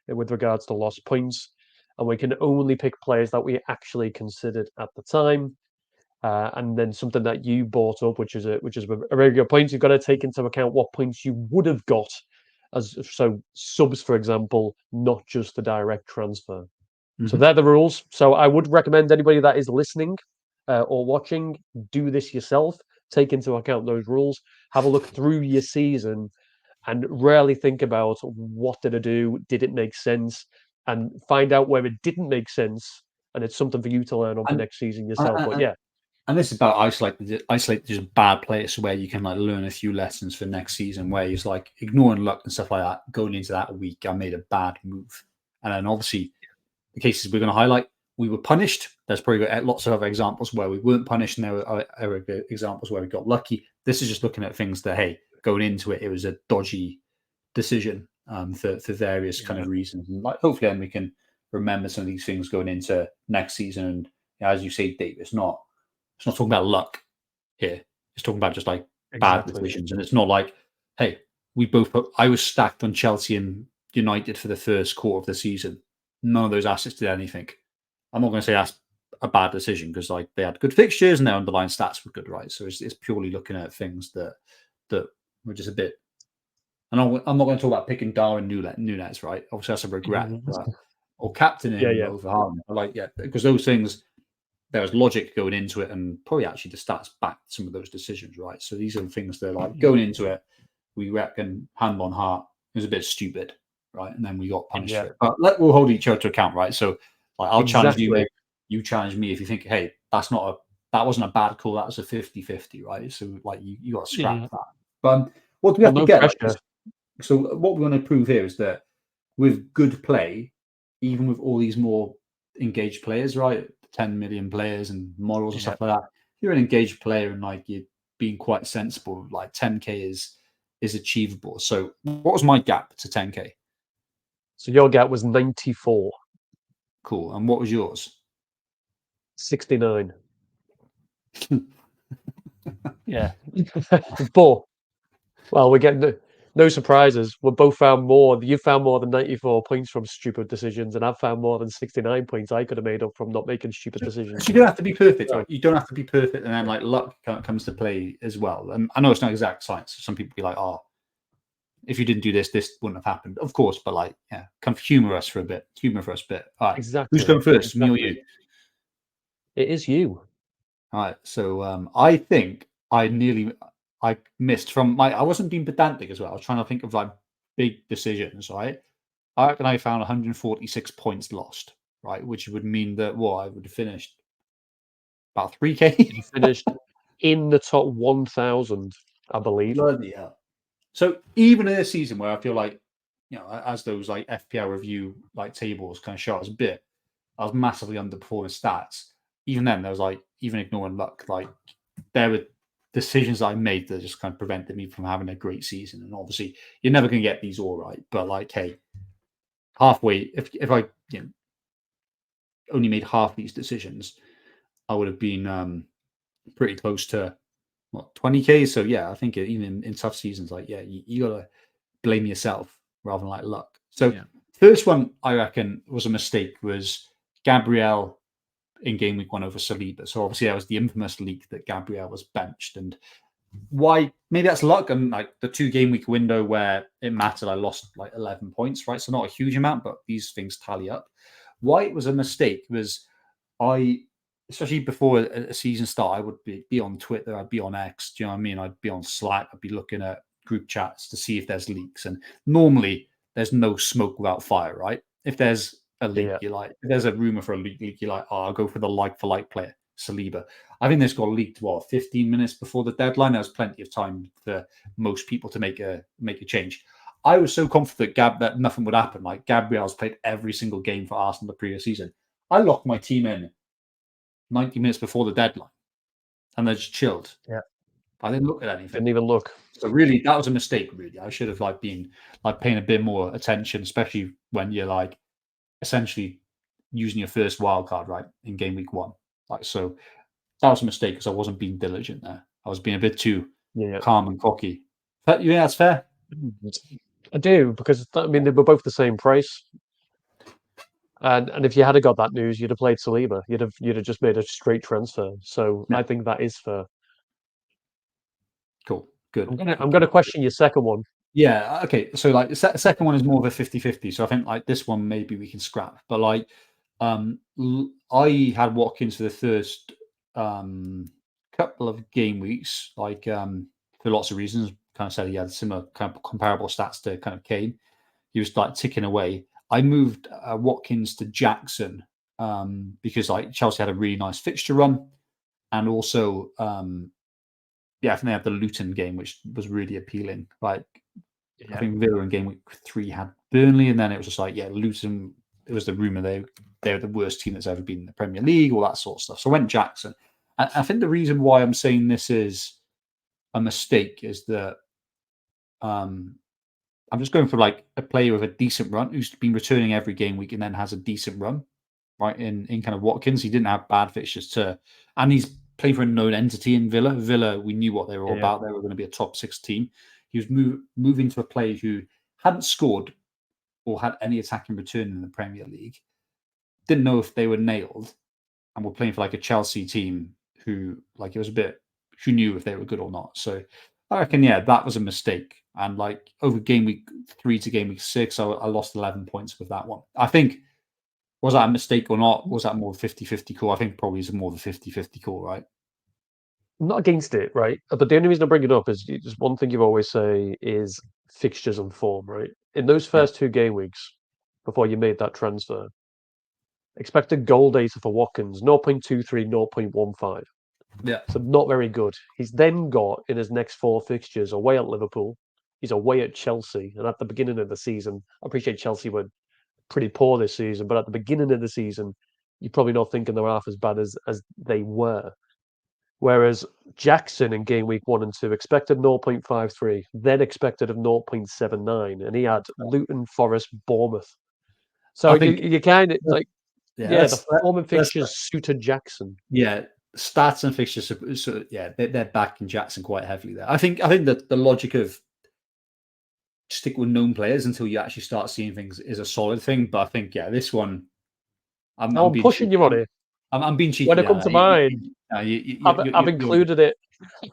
with regards to lost points. And we can only pick players that we actually considered at the time. And then something that you brought up, which is a very good point. You've got to take into account what points you would have got as so subs, for example, not just the direct transfer. So Mm-hmm. they're the rules. So I would recommend anybody that is listening or watching, do this yourself. Take into account those rules. Have a look through your season and really think about what did I do? Did it make sense? And find out where it didn't make sense. And it's something for you to learn on for And, next season yourself. But and yeah, and this is about isolate just bad players where you can like learn a few lessons for next season. Where it's like ignoring luck and stuff like that. Going into that week, I made a bad move, and then obviously the cases we're going to highlight, we were punished. There's probably lots of other examples where we weren't punished, and there were other examples where we got lucky. This is just looking at things that, hey, going into it, it was a dodgy decision for various kind yeah, of reasons. And like, hopefully, then we can remember some of these things going into next season. And as you say, Dave, it's not talking about luck here. It's talking about just like bad exactly. decisions. And it's not like, hey, I was stacked on Chelsea and United for the first quarter of the season. None of those assets did anything. I'm not going to say that's a bad decision because like they had good fixtures and their underlying stats were good, right? So it's purely looking at things that were just a bit. And I'm not going to talk about picking Darwin Nunes, right? Obviously that's a regret, or captaining Yeah, him yeah, over Haaland. Like yeah, because those things there was logic going into it, and probably actually the stats backed some of those decisions, right? So these are the things that like yeah, going into it, we reckon hand on heart it was a bit stupid, right? And then we got punished yeah, for it. But we'll hold each other to account, right? So like I'll challenge you, exactly. mate. You challenge me if you think, hey, that wasn't a bad call, that was a 50-50, right? So like you got to scrap Yeah. that. But what do we Well, have to no get? Like, pressure. so what we want to prove here is that with good play, even with all these more engaged players, right? 10 million players and models and Yeah. stuff like that. If you're an engaged player and like you're being quite sensible, like 10k is achievable. So what was my gap to 10k? So your gap was 94, Cool. And what was yours? 69. Yeah. But well, we get no surprises. We both found more. You found more than 94 points from stupid decisions, and I've found more than 69 points I could have made up from not making stupid So decisions. you don't have to be perfect, So right? You don't have to be perfect, and then like luck comes to play as well. And I know it's not exact science. Some people be like, "Oh, if you didn't do this, this wouldn't have happened." Of course, but like, yeah, come humor us for a bit. Humor for us a bit. All right, who's exactly, going first? Me or exactly. you? It is you. All right. So I think I missed from my I wasn't being pedantic as well. I was trying to think of like big decisions, right? I reckon I found 146 points lost, right? Which would mean that I would have finished about 3k. You finished in the top 1,000, I believe. Bloody hell. So even in a season where I feel like, as those like FPL review like tables kind of show us a bit, I was massively underperforming stats. Even then, there was like, even ignoring luck, like there were decisions I made that just kind of prevented me from having a great season. And obviously, you're never going to get these all right. But like, hey, halfway, if I only made half these decisions, I would have been pretty close to what 20k. So yeah, I think even in tough seasons, like yeah, you got to blame yourself rather than like luck. So Yeah. first one I reckon was a mistake was Gabriel in game week 1 over Saliba. So obviously that was the infamous leak that Gabriel was benched, and why maybe that's luck and like the 2 game week window where it mattered. I lost like 11 points, right? So not a huge amount, but these things tally up. Why it was a mistake was I, especially before a season start, I would be on Twitter, I'd be on X, do you know what I mean? I'd be on Slack, I'd be looking at group chats to see if there's leaks. And normally there's no smoke without fire, right? if there's a leak, Yeah, you like, if there's a rumor for a leak, you're like, oh, I'll go for the like for like player, Saliba. I think this got leaked 15 minutes before the deadline. There was plenty of time for most people to make a change. I was so confident that nothing would happen. Like Gabriel's played every single game for Arsenal the previous season. I locked my team in 90 minutes before the deadline, and they just chilled. yeah. I didn't look at anything. Didn't even look. So really, that was a mistake. Really, I should have like been like paying a bit more attention, especially when you're like essentially using your first wild card right in game week 1. Like so, that was a mistake because I wasn't being diligent there. I was being a bit too Yeah, calm and cocky. But yeah, that's fair. I do because I mean they were both the same price, and if you had got that news, you'd have played Saliba. You'd have just made a straight transfer. So Yeah, I think that is fair. cool, good, I'm good, gonna good. question your second one. Yeah, okay. So like the second one is more of a 50-50. So I think like this one maybe we can scrap. But like I had Watkins for the first couple of game weeks, like for lots of reasons. Kind of said he had similar kind of comparable stats to kind of Kane. He was like ticking away. I moved Watkins to Jackson because like Chelsea had a really nice fixture run, and also yeah, I think they had the Luton game, which was really appealing. Like I Yeah, think Villa in game week 3 had Burnley, and then it was just like, yeah, Luton. It was the rumor they're the worst team that's ever been in the Premier League, all that sort of stuff. So I went Jackson. I think the reason why I'm saying this is a mistake is that um, I'm just going for like a player with a decent run who's been returning every game week and then has a decent run, right? In kind of Watkins, he didn't have bad fixtures and he's playing for a known entity in Villa. Villa, we knew what they were all yeah, about. They were going to be a top 6 team. He was moving to a player who hadn't scored or had any attacking return in the Premier League. Didn't know if they were nailed and were playing for like a Chelsea team who like it was a bit who knew if they were good or not. So I reckon yeah, that was a mistake. And like over game week 3 to game week 6, I lost 11 points with that one. I think was that a mistake or not? Was that more 50-50 call? I think probably is more of a 50-50 call, right? I'm not against it, right? But the only reason I bring it up is just one thing you always say is fixtures and form, right? In those Yeah. first 2 game weeks before you made that transfer, expected goal data for Watkins 0.23, 0.15. Yeah. So not very good. He's then got in his next 4 fixtures away at Liverpool, he's away at Chelsea, and at the beginning of the season, I appreciate Chelsea were pretty poor this season, but at the beginning of the season, you're probably not thinking they're half as bad as they were. Whereas Jackson in game week 1 and 2 expected 0.53, then expected of 0.79, and he had Luton, Forest, Bournemouth. So I you, think you kind of like, yeah, yeah, the let's form and let's fixtures suited Jackson. yeah, stats and fixtures. So yeah, they're backing Jackson quite heavily there. I think that the logic of stick with known players until you actually start seeing things is a solid thing. But I think yeah, this one Now I'm I'm being pushing cheeky. you on it. I'm being When cheeky it there. comes to mine, No, I've included it.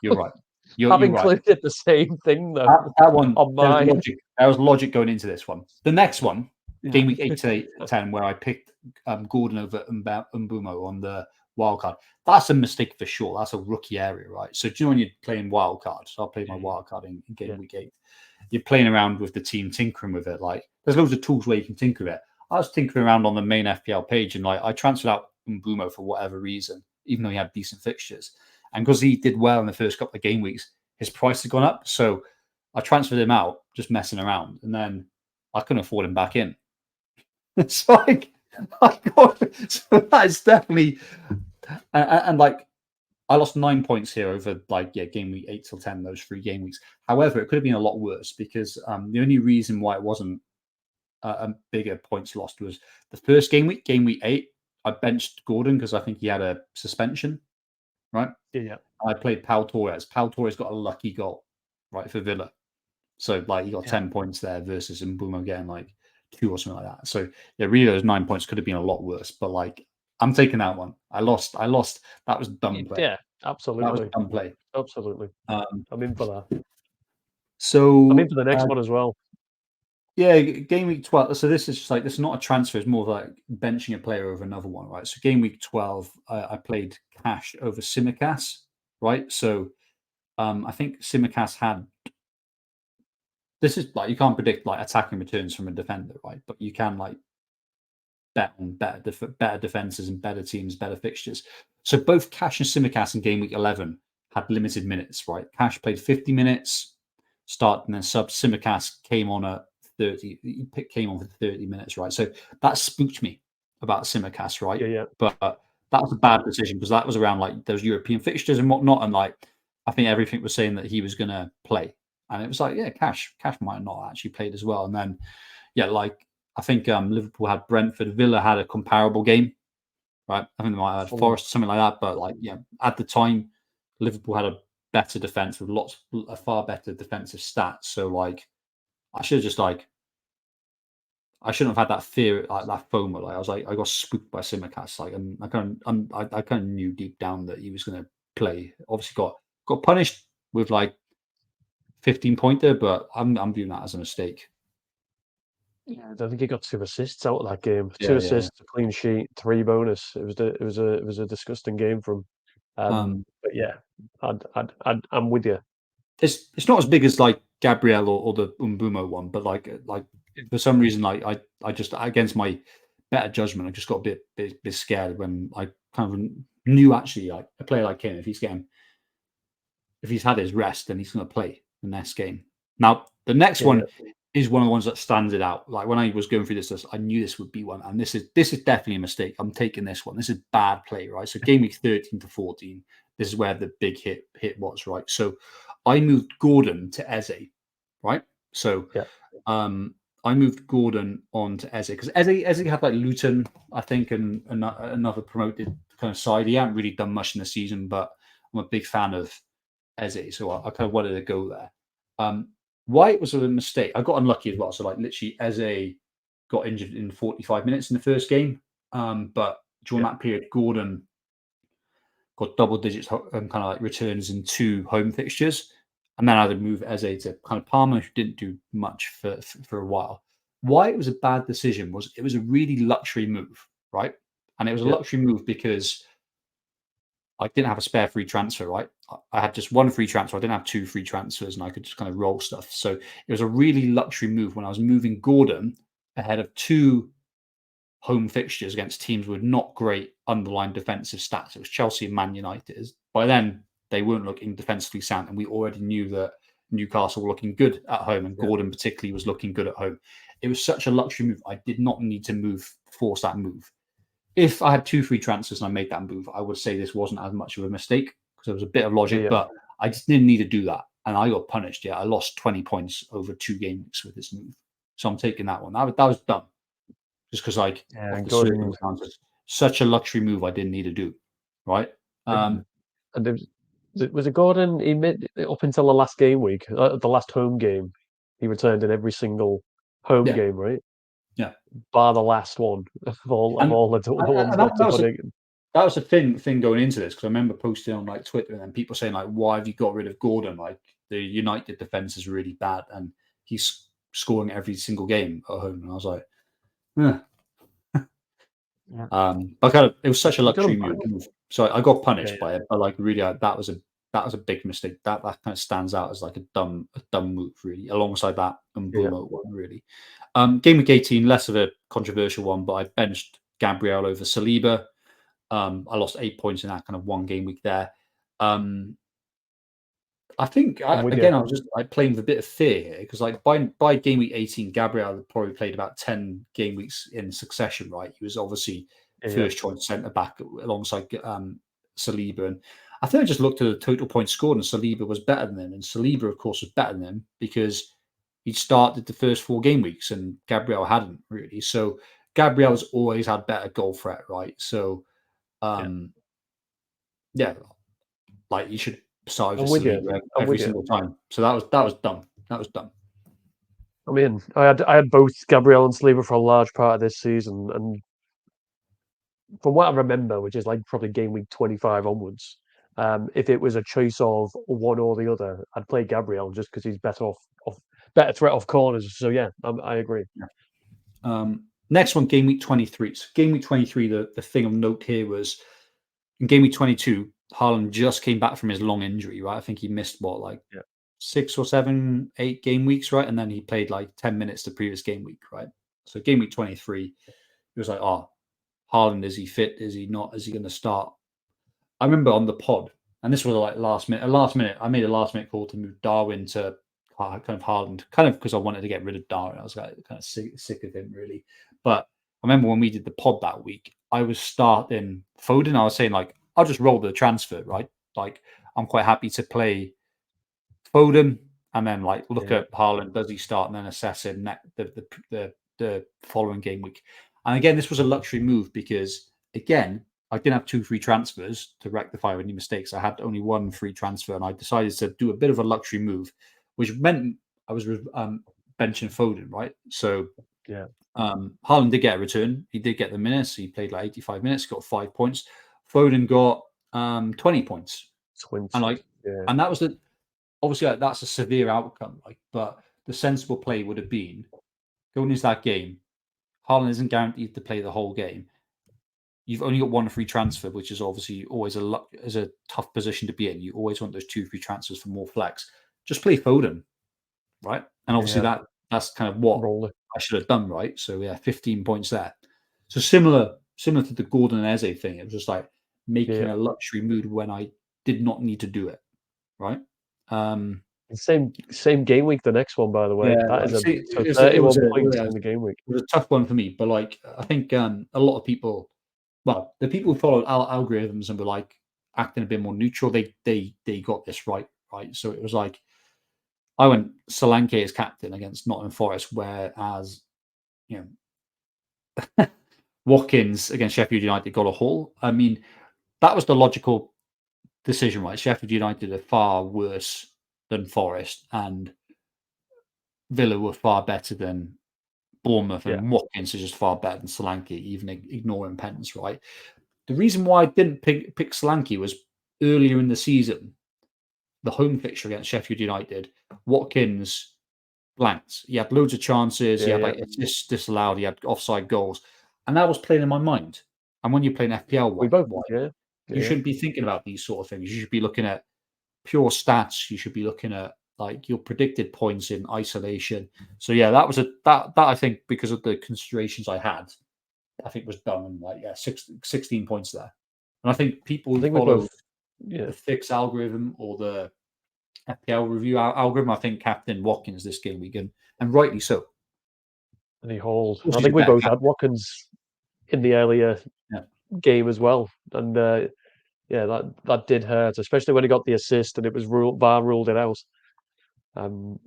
you're right. I've You're right. included the same thing though That one, on there was mine. logic. There was logic going into this one. The next one, Yeah, game week 8 to 10, where I picked Gordon over Mbumo on the wild card. That's a mistake for sure. That's a rookie area, right? So do you know when you're playing wild cards? So I'll play my wild card in game yeah, week 8. You're playing around with the team, tinkering with it. Like there's loads of tools where you can tinker with it. I was tinkering around on the main FPL page and like I transferred out Mbumo for whatever reason, even though he had decent fixtures. And because he did well in the first couple of game weeks, his price had gone up. So I transferred him out, just messing around, and then I couldn't afford him back in. It's like, I got, so that is definitely, and like, I lost 9 points here over like yeah, game week 8 till 10, those 3 game weeks. However, it could have been a lot worse because the only reason why it wasn't a bigger points lost was the first game week 8. I benched Gordon because I think he had a suspension, right? yeah, I played Pau Torres. Pau Torres got a lucky goal, right, for Villa. So like you got yeah. 10 points there versus Mbumo getting like 2 or something like that. So yeah, really those 9 points could have been a lot worse. But like I'm taking that one. I lost. That was dumb play. Yeah, That was absolutely, dumb play. absolutely. Um, I'm in for that. I'm in so for the next one as well. yeah, game week 12. So this is just like this is not a transfer, it's more of like benching a player over another one, right? So game week 12, I played Cash over Simicast, right? So I think Simicast had this is like you can't predict like attacking returns from a defender, right? But you can like bet on better defenses and better teams, better fixtures. So both Cash and Simicast in game week 11 had limited minutes, right? Cash played 50 minutes, start and then sub. Simicast came on at 30. He came on for 30 minutes, right? So that spooked me about Simicast, right? Yeah, yeah. But that was a bad decision because that was around like those European fixtures and whatnot, and like I think everything was saying that he was going to play, and it was like, yeah, Cash might not actually played as well, and then yeah, like I think Liverpool had Brentford, Villa had a comparable game, right? I think they might have had Fulham. Forest, something like that, but like yeah, at the time, Liverpool had a better defense with a far better defensive stats. So like, I should have just like I shouldn't have had that fear, like that FOMO. Like I was like, I got spooked by Simicast. Like, and I kind of knew deep down that he was going to play. Obviously, got punished with like 15-pointer, but I'm viewing that as a mistake. Yeah, I think he got 2 assists out of that game. Two Yeah, yeah, yeah. assists, a clean sheet, 3 bonus. It was a disgusting game from. But yeah, I'm with you. It's not as big as like Gabriel or the Umbumo one, but like for some reason, like I just against my better judgment, I just got a bit scared when I kind of knew actually like a player like him, if he's had his rest, then he's going to play the next game. Now, the next Yeah, yeah, one is one of the ones that stands it out. Like when I was going through this, I knew this would be one, and this is definitely a mistake. I'm taking this one. This is bad play, right? So game week 13 to 14, this is where the big hit was, right? So I moved Gordon to Eze, right? So yeah, I moved Gordon on to Eze because Eze had like Luton, I think, and another promoted kind of side. He hadn't really done much in the season, but I'm a big fan of Eze, so I kind of wanted to go there. Why it was a mistake, I got unlucky as well. So like literally, Eze got injured in 45 minutes in the first game, but during yeah, that period, Gordon got double digits kind of like returns in 2 home fixtures, and then I had to move Eze to kind of Palmer, who didn't do much for a while. Why it was a bad decision was it was a really luxury move, right? And it was a yeah, luxury move because I didn't have a spare free transfer, right? I had just one free transfer. I didn't have 2 free transfers, and I could just kind of roll stuff. So it was a really luxury move when I was moving Gordon ahead of 2 home fixtures against teams with not great underlying defensive stats. It was Chelsea and Man United. By then, they weren't looking defensively sound, and we already knew that Newcastle were looking good at home, and yeah, Gordon particularly was looking good at home. It was such a luxury move. I did not need to force that move. If I had 2 free transfers and I made that move, I would say this wasn't as much of a mistake because there was a bit of yeah, logic, yeah. but I just didn't need to do that. And I got punished. Yeah, I lost 20 points over 2 games with this move. So I'm taking that one. That was dumb. Just because, like, Yeah, of and the Gordon. circumstances, such a luxury move I didn't need to do. Right. And was it Gordon? He made up until the last game week, the last home game. He returned in every single home Yeah. game, right? Yeah. Bar the last one of all of And, all the ones and not to that was put a in. that was the thing going into this because I remember posting on like Twitter and then people saying like, "Why have you got rid of Gordon? Like the United defense is really bad and he's scoring every single game at home." And I was like, "Yeah." Yeah. But kind of, it was such a You got luxury him back. move. So I got Yeah, punished yeah, by it, but like really, that was a big mistake. That kind of stands out as like a dumb move, really, alongside that yeah. Mbumo one, really. Game week 18, less of a controversial one, but I benched Gabriel over Saliba. I lost 8 points in that kind of one game week there. Um, I think I'm with you. again I was just like playing with a bit of fear here because like by game week 18, Gabriel had probably played about 10 game weeks in succession, right? He was obviously Yeah, yeah, first choice centre back alongside Saliba, and I think I just looked at the total points scored, and Saliba was better than him, and Saliba of course was better than him because he started the first 4 game weeks and Gabriel hadn't really. So Gabriel's always had better goal threat, right? So yeah. um, yeah, like you should start I'm with with you. Saliba I'm every with you. single time. So that was dumb. That was dumb. I mean, I had both Gabriel and Saliba for a large part of this season, and from what I remember, which is like probably game week 25 onwards, if it was a choice of one or the other, I'd play Gabriel just because he's better threat off corners. So yeah, I agree. Yeah. Next one, game week 23. So game week 23, the thing of note here was in game week 22, Haaland just came back from his long injury, right? I think he missed what, like Yeah, 6 or 7, 8 game weeks, right? And then he played like 10 minutes the previous game week, right? So game week 23, it was like, oh, Haaland, is he fit? Is he not? Is he going to start? I remember on the pod, and this was like last minute. I made a last minute call to move Darwin to kind of Haaland, kind of because I wanted to get rid of Darwin. I was like kind of sick of him, really. But I remember when we did the pod that week, I was starting Foden. I was saying like, I'll just roll the transfer, right? Like, I'm quite happy to play Foden and then like look Yeah, at Haaland. Does he start, and then assess him the following game week. And again, this was a luxury move because again, I didn't have 2 free transfers to rectify any mistakes. I had only 1 free transfer, and I decided to do a bit of a luxury move, which meant I was benching Foden, right? So yeah, Haaland did get a return. He did get the minutes. He played like 85 minutes, got 5 points. Foden got 20 points, and 20. like, Yeah, and that was the obviously that's a severe outcome. Like, but the sensible play would have been going into that game. Haaland isn't guaranteed to play the whole game. You've only got 1 free transfer, which is obviously always a tough position to be in. You always want those 2 free transfers for more flex. Just play Foden, right? And obviously yeah, that's kind of what roll it. I should have done, right? So yeah, 15 points there. So similar to the Gordon and Eze thing. It was just like making Yeah. a luxury move when I did not need to do it, right? Um, Same game week, the next one, by the way. yeah, That like is a see, so it was 31 a points yeah, in the game week. it was a tough one for me, but like I think a lot of people, well, the people who followed algorithms and were like acting a bit more neutral, they got this right, right. So it was like I went Solanke as captain against Nottingham Forest, whereas you know Watkins against Sheffield United got a haul. I mean, that was the logical decision, right? Sheffield United are far worse than Forest, and Villa were far better than Bournemouth, Yeah, and Watkins is just far better than Solanke, even ignoring Pence, right? The reason why I didn't pick Solanke was earlier in the season, the home fixture against Sheffield United, Watkins blanked. He had loads of chances. He yeah, had yeah. like assists disallowed. He had offside goals, and that was playing in my mind. And when you're playing FPL We wide, both did, yeah. you Yeah. shouldn't be thinking about these sort of things. You should be looking at pure stats. You should be looking at like your predicted points in isolation. So yeah, that was that I think because of the considerations I had, I think was done in like 16 points there. And I think people I who think we both, follow yeah. the fix algorithm or the FPL review algorithm, I think Captain Watkins this game weekend, and rightly so. And he hauled. Of course, I he's a think we better both had captain. Watkins in the earlier Yeah, game as well. And yeah, that did hurt, especially when he got the assist and it was VAR ruled it out. Um,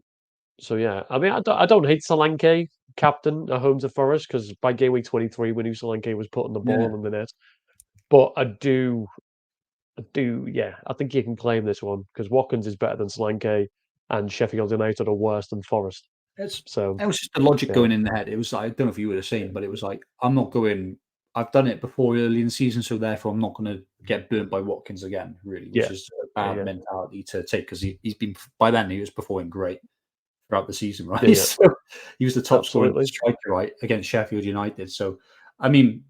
so yeah, I mean, I don't hate Solanke captain at home to Forest because by game week 23 we knew Solanke was putting the yeah. ball in the net. But I do, yeah, I think you can claim this one because Watkins is better than Solanke and Sheffield United are worse than Forest. It's So it was just the logic yeah, going in the head. It was like, I don't know if you were the yeah, same, but it was like I'm not going. I've done it before early in the season, so therefore I'm not going to get burnt by Watkins again. Really, which yeah, is a yeah, bad yeah, mentality to take because he's been by then he was performing great throughout the season, yeah, right? yeah, So he was the top scoring absolutely. striker, right, against Sheffield United. So I mean,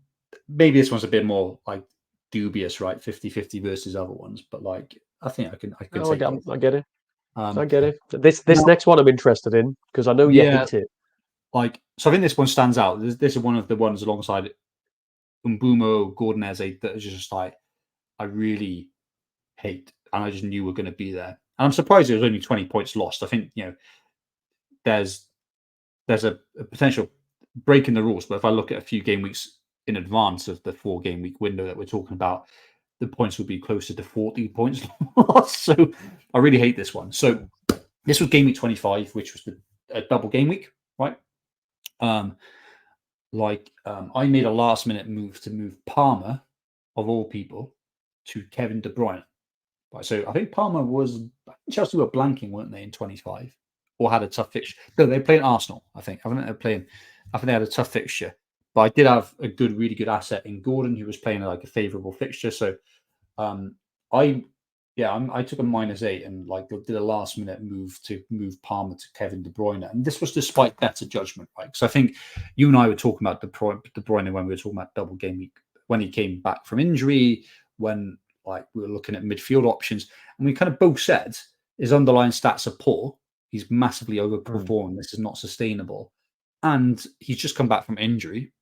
maybe this one's a bit more like dubious, right? 50-50 versus other ones, but like I think I can No, take it. I get it. I Um, get it. This now, next one I'm interested in because I know you yeah, hate it. like so I think this one stands out. This is one of the ones alongside Umbumo, Gordon Eze that is just like I really hate, and I just knew were going to be there. And I'm surprised it was only 20 points lost. I think there's a potential break in the rules, but if I look at a few game weeks in advance of the 4 game week window that we're talking about, the points would be closer to 40 points lost. So I really hate this one. So this was game week 25, which was a double game week, right? Um, I made a last minute move to move Palmer, of all people, to Kevin De Bruyne. Right, so I think Palmer was Chelsea were blanking, weren't they, in 25, or had a tough fixture? No, they were playing Arsenal. I think. I think they were playing. I think they had a tough fixture. But I did have a really good asset in Gordon, who was playing like a favourable fixture. So um, I, yeah, I took a -8 and like did a last minute move to move Palmer to Kevin De Bruyne, and this was despite better judgment, right? Because I think you and I were talking about De Bruyne when we were talking about double game week when he came back from injury, when like we were looking at midfield options, and we kind of both said his underlying stats are poor. He's massively Mm. overperformed. This is not sustainable, and he's just come back from injury.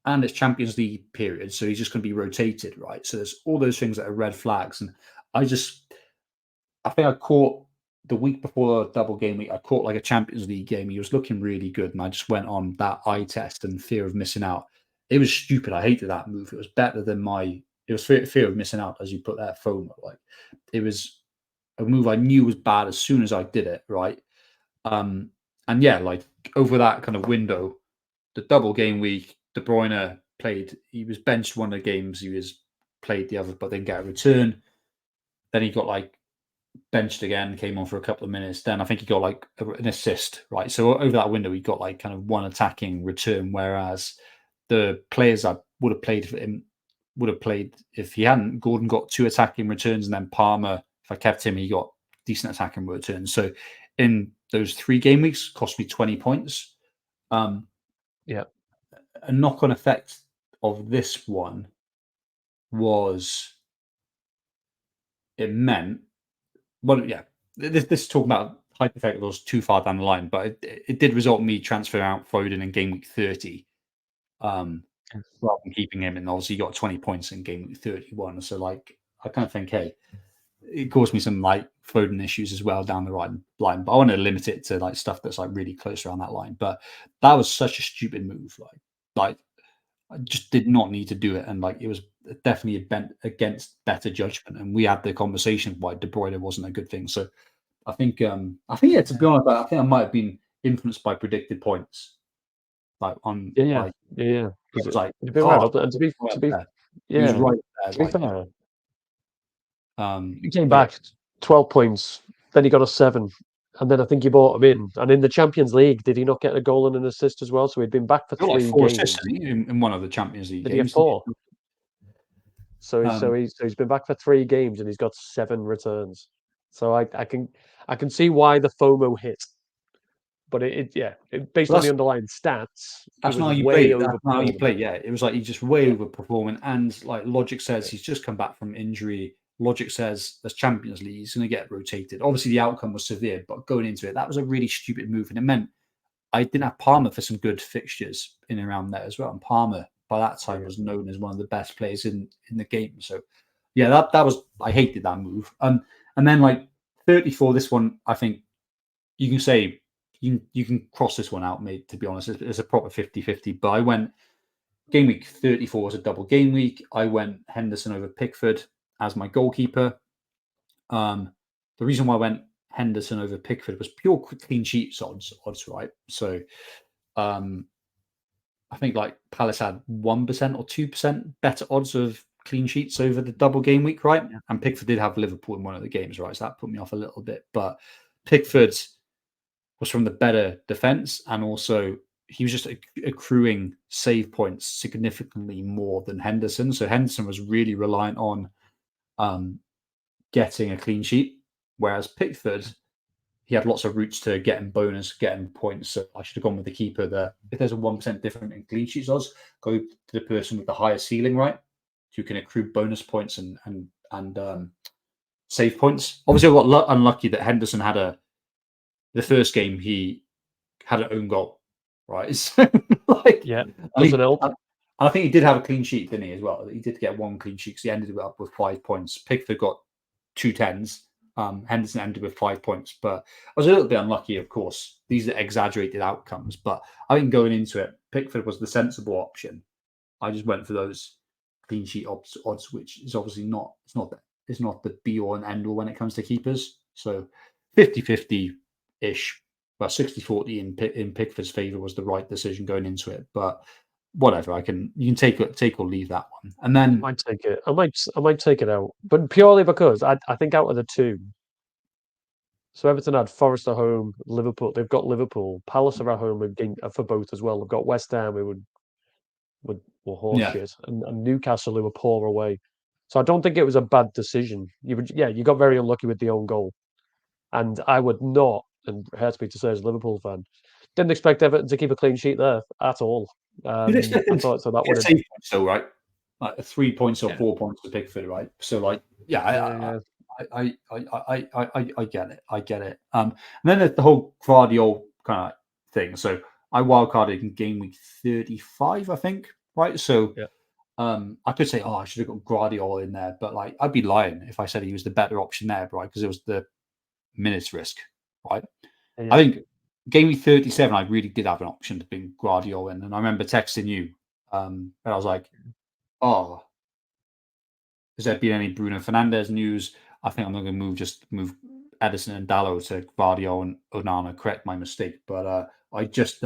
and it's Champions League period, so he's just going to be rotated, right? So there's all those things that are red flags, and I think I caught the week before the double game week. I caught like a Champions League game. He was looking really good, and I just went on that eye test and fear of missing out. It was stupid. I hated that move. It was better than my. It was fear of missing out, as you put that FOMO. Like it was a move I knew was bad as soon as I did it, right? Um, and yeah, like over that kind of window, the double game week, De Bruyne played. He was benched one of the games. He was played the other, but then get a return. Then he got like benched again, came on for a couple of minutes. Then I think he got like an assist, right? So over that window, he got like kind of one attacking return, whereas the players I would have played for him would have played if he hadn't. Gordon got two attacking returns, and then Palmer, if I kept him, he got decent attacking returns. So in those 3 game weeks, cost me 20 points. Yeah. A knock-on effect of this one was it meant well, yeah, this talk about hypotheticals too far down the line, but it did result in me transferring out Foden in game week 30, rather than keeping him. And obviously, he got 20 points in game week 31. So, like, I kind of think, hey, it caused me some like Foden issues as well down the right line. But I want to limit it to like stuff that's like really close around that line. But that was such a stupid move. Like I just did not need to do it, and like it was definitely a bent against better judgment. And we had the conversation why De Bruyne wasn't a good thing. So I think yeah, to be honest, I think I might have been influenced by predicted points. Like on Yeah, yeah, like yeah, yeah. it Because was like you've been right hard. up there. And Right there. He was yeah, right there, to be like fair, he came but yeah, back 12 points, then he got a 7, and then I think you bought him in. And in the Champions League, did he not get a goal and an assist as well? So he'd been back for he got like 3 4 assists games. in one of the Champions League Did he have games. 4? So Um, he's been back for 3 games and he's got 7 returns. So I can see why the FOMO hit, but based but on the underlying stats, he that's not was how you play way it. That's not how you overperforming. play. Yeah, it was like he's just way Yeah, overperforming, and like logic says yeah, he's just come back from injury. Logic says there's Champions League, he's going to get rotated. Obviously, the outcome was severe, but going into it, that was a really stupid move, and it meant I didn't have Palmer for some good fixtures in and around there as well. And Palmer, by that time, yeah. was known as one of the best players in the game. So, yeah, that was I hated that move. And then like 34, this one I think you can say you can cross this one out, mate. To be honest, it's a proper 50-50. But I went game week 34 was a double game week. I went Henderson over Pickford as my goalkeeper. The reason why I went Henderson over Pickford was pure clean sheets odds, right? So um, I think like Palace had 1% or 2% better odds of clean sheets over the double game week, right? Yeah. And Pickford did have Liverpool in one of the games, right? So that put me off a little bit. But Pickford was from the better defense, and also he was just accruing save points significantly more than Henderson. So Henderson was really reliant on um, getting a clean sheet, whereas Pickford, he had lots of routes to getting bonus, getting points. So I should have gone with the keeper there. If there's a 1% difference in clean sheets odds, go to the person with the higher ceiling, right? Who can accrue bonus points and save points. Obviously, I got unlucky that Henderson had the first game he had an own goal, right? So, like, Yeah, and doesn't help. I think he did have a clean sheet, didn't he, as well? He did get one clean sheet because he ended up with 5 points. Pickford got 2 10s. Henderson ended with 5 points, but I was a little bit unlucky, of course. These are exaggerated outcomes, but I think going into it, Pickford was the sensible option. I just went for those clean sheet odds, which is obviously not the be all and end all when it comes to keepers. So 50-50 ish, well 60-40 in Pickford's favour was the right decision going into it. But whatever, you can take or leave that one. And I then might take it. I might take it out, but purely because I think out of the two, so Everton had Forest at home, Liverpool. They've got Liverpool. Palace are at home for both as well. They've got West Ham, who were horse yeah, shit, and Newcastle, who were poor away. So I don't think it was a bad decision. You got very unlucky with the own goal, and I would not, and it hurts me to say as a Liverpool fan, didn't expect Everton to keep a clean sheet there at all. you'd expect I him to thought so. That would get have, save points though, right? Like 3 points or yeah, 4 points to Pickford, right? So like, yeah, yeah, I get it. I get it. And then there's the whole Guardiola kind of thing. So I wildcarded in game week 35, I think. right? So Yeah. I could say, oh, I should have got Guardiola in there, but like I'd be lying if I said he was the better option there, right? Because it was the minutes risk, right? I Yeah. think game week 37, I really did have an option to bring Guardiola in, and I remember texting you, and I was like, oh, has there been any Bruno Fernandes news? I think I'm going to move Edison and Dallo to Guardiola and Onana. Correct my mistake, but I just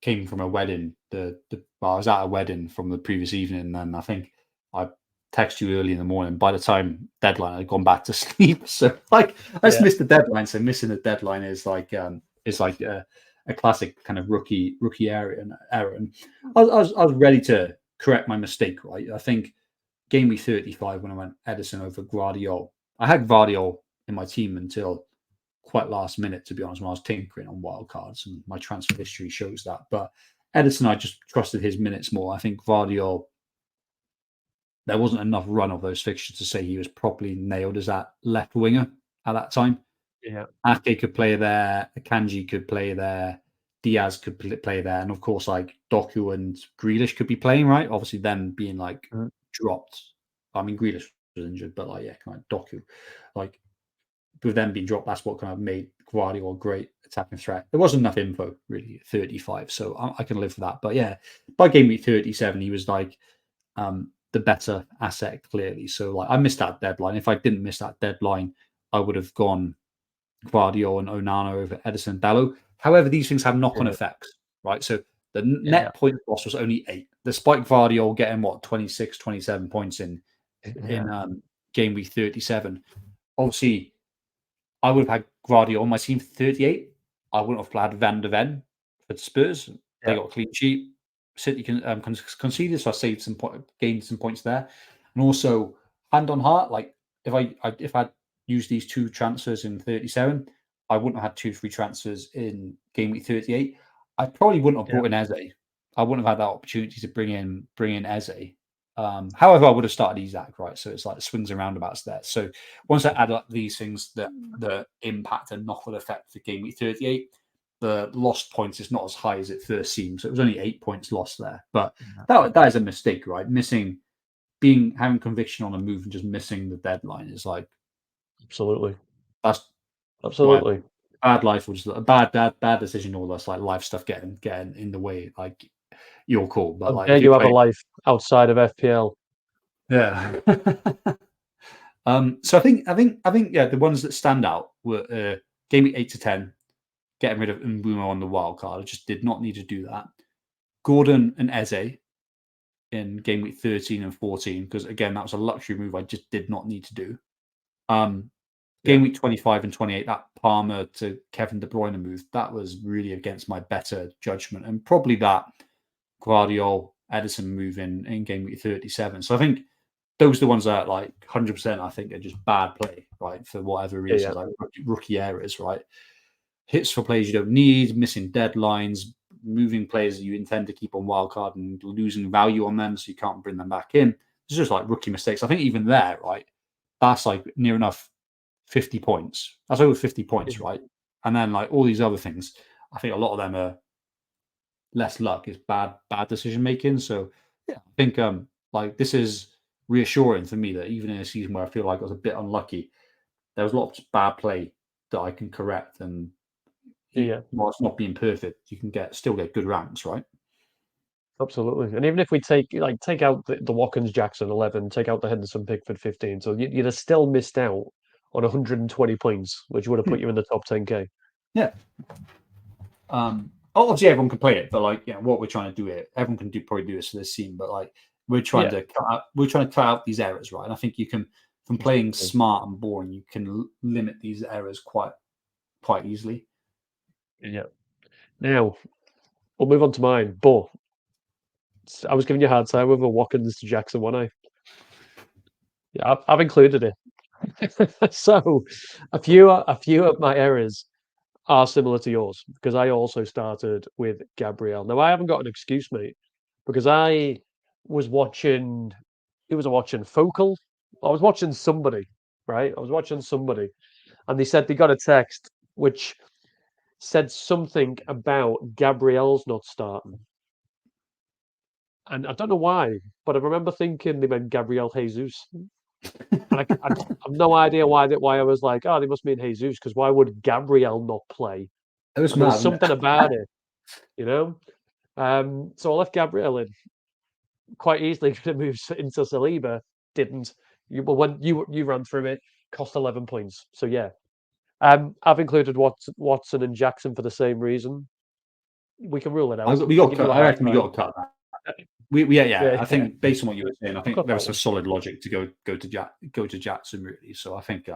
came from a wedding. Well, I was at a wedding from the previous evening, and I think I texted you early in the morning. By the time deadline, I'd gone back to sleep. So like, I just Yeah. missed the deadline. So missing the deadline is like a classic kind of rookie error. And I was ready to correct my mistake. Right, I think game week 35 when I went Edison over Guardiola. I had Guardiola in my team until quite last minute, to be honest, when I was tinkering on wild cards, and my transfer history shows that. But Edison, I just trusted his minutes more. I think Vardiol, there wasn't enough run of those fixtures to say he was properly nailed as that left winger at that time. Yeah. Ake could play there, Akanji could play there, Diaz could play there, and of course, like Doku and Grealish could be playing, right? Obviously, them being like Mhm. dropped. I mean, Grealish was injured, but like, yeah, kind of Doku, like with them being dropped, that's what kind of made Guardiola a great attacking threat. There wasn't enough info really at 35, so I can live for that. But yeah, by game week 37, he was like the better asset clearly. So like I missed that deadline. If I didn't miss that deadline, I would have gone Guardiola and Onana over Edison and Dallo. However, these things have knock-on Yeah. effects, right? So the Yeah. net point loss was only 8, despite Guardiola getting what 26, 27 points Yeah. in game week 37. Obviously, I would have had Guardiola on my team for 38. I wouldn't have had Van de Ven for Spurs. They Yeah. got a clean sheet. City conceded, so I saved gained some points there. And also, hand on heart, like if I'd used these 2 transfers in 37, I wouldn't have had 2 free transfers in game week 38. I probably wouldn't have Yeah. brought in Eze. I wouldn't have had that opportunity to bring in Eze. However, I would have started Isaac, right? So it's like the swings and roundabouts there. So once I add up these things, that the impact and knock-on effect for game week 38, the lost points is not as high as it first seems. So it was only 8 points lost there, but that is a mistake, right? Having conviction on a move and just missing the deadline is like Absolutely. that's why Absolutely. bad life, or just a bad decision. All this like life stuff getting in the way. Like you're cool, but How like dare if you you have a play, life outside of FPL? yeah. So I think yeah, the ones that stand out were game week 8 to 10, getting rid of Mbumo on the wild card. I just did not need to do that. Gordon and Eze in game week 13 and 14, because again, that was a luxury move I just did not need to do. Um, Yeah. Game week 25 and 28, that Palmer to Kevin De Bruyne move, that was really against my better judgment. And probably that Guardiola Edison move in game week 37. So I think those are the ones that like 100%, I think are just bad play, right? For whatever Yeah. Yeah. reasons, like rookie errors, right? Hits for players you don't need, missing deadlines, moving players that you intend to keep on wildcard and losing value on them so you can't bring them back in. It's just like rookie mistakes. I think even there, right? That's like near enough 50 points. That's over 50 points, right? And then like all these other things, I think a lot of them are less luck. It's bad decision making. So yeah, I think like this is reassuring for me that even in a season where I feel like I was a bit unlucky, there was lots of bad play that I can correct, and Yeah. while it's not being perfect, you can still get good ranks, right? Absolutely. And even if we take out the Watkins Jackson 11, take out the Henderson Pickford 15, so you'd have still missed out on 120 points, which would have put you in the top 10k. Yeah. Obviously everyone can play it, but like, what we're trying to do here, everyone can probably do this for this scene, but like Yeah. we're trying to cut out these errors, right? And I think you can, from playing Exactly. smart and boring, you can limit these errors quite easily. Yeah. Now we'll move on to mine, but I was giving you a hard time with a Watkins to Jackson, one I. Yeah, I've included it. So a few of my errors are similar to yours because I also started with Gabriel. Now I haven't got an excuse, mate, because I was watching. Who was I watching? Focal. I was watching somebody, right? I was watching somebody, and they said they got a text which said something about Gabriel's not starting, and I don't know why, but I remember thinking they meant Gabriel Jesus, and I have no idea why I was like, oh, they must mean Jesus, because why would Gabriel not play? It was And there was mad, wasn't something about it? it, you know. So I left Gabriel in quite easily. Could have moved into Saliba, didn't. But when you ran through it, cost 11 points. So yeah, I've included Watson and Jackson for the same reason. We can rule it out. We I'll got to give cut. you a I high reckon we five. got to cut that. Yeah. Yeah, I yeah, think based on what you were saying, I I'll think cut there that was some one. solid logic to go to Jackson really. So I think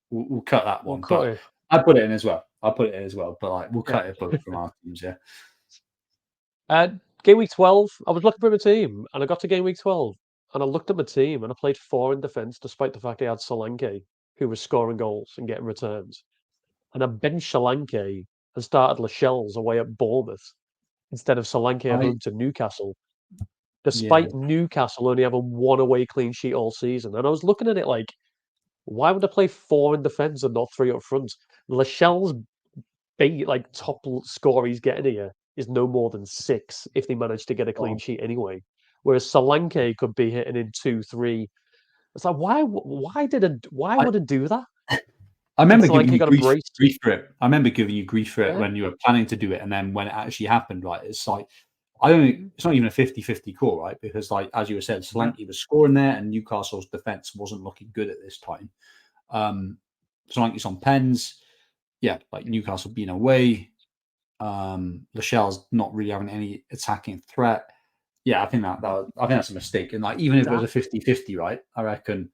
we'll cut that We'll one. cut But it. I put it in as well. I'll put it in as well. But like we'll Yeah. cut it both from our teams. Yeah. Uh, Game week 12, I was looking for my team, and I got to game week 12, and I looked at my team, and I played four in defence, despite the fact I had Solanke, who was scoring goals and getting returns. And I benched Solanke and started Lascelles away at Bournemouth instead of Solanke at I home to Newcastle, yeah. despite Newcastle only having one away clean sheet all season. And I was looking at it like, why would I play four in defence and not three up front? Lascelles' like top score he's getting here is no more than six if they manage to get a clean Oh, sheet anyway. Whereas Solanke could be hitting in two, three. It's like why I would it do that? I And remember giving Solanke you got a brace. grief for it. I remember giving you grief for it Yeah. when you were planning to do it, and then when it actually happened, right? It's like I don't. It's not even a 50-50 call, right? Because like as you said, Mhm. Solanke was scoring there, and Newcastle's defense wasn't looking good at this time. Solanke's on pens, yeah, like Newcastle being away. Lascelles not really having any attacking threat. Yeah, I think that's a mistake. And like even if it was a That 50-50, right? I reckon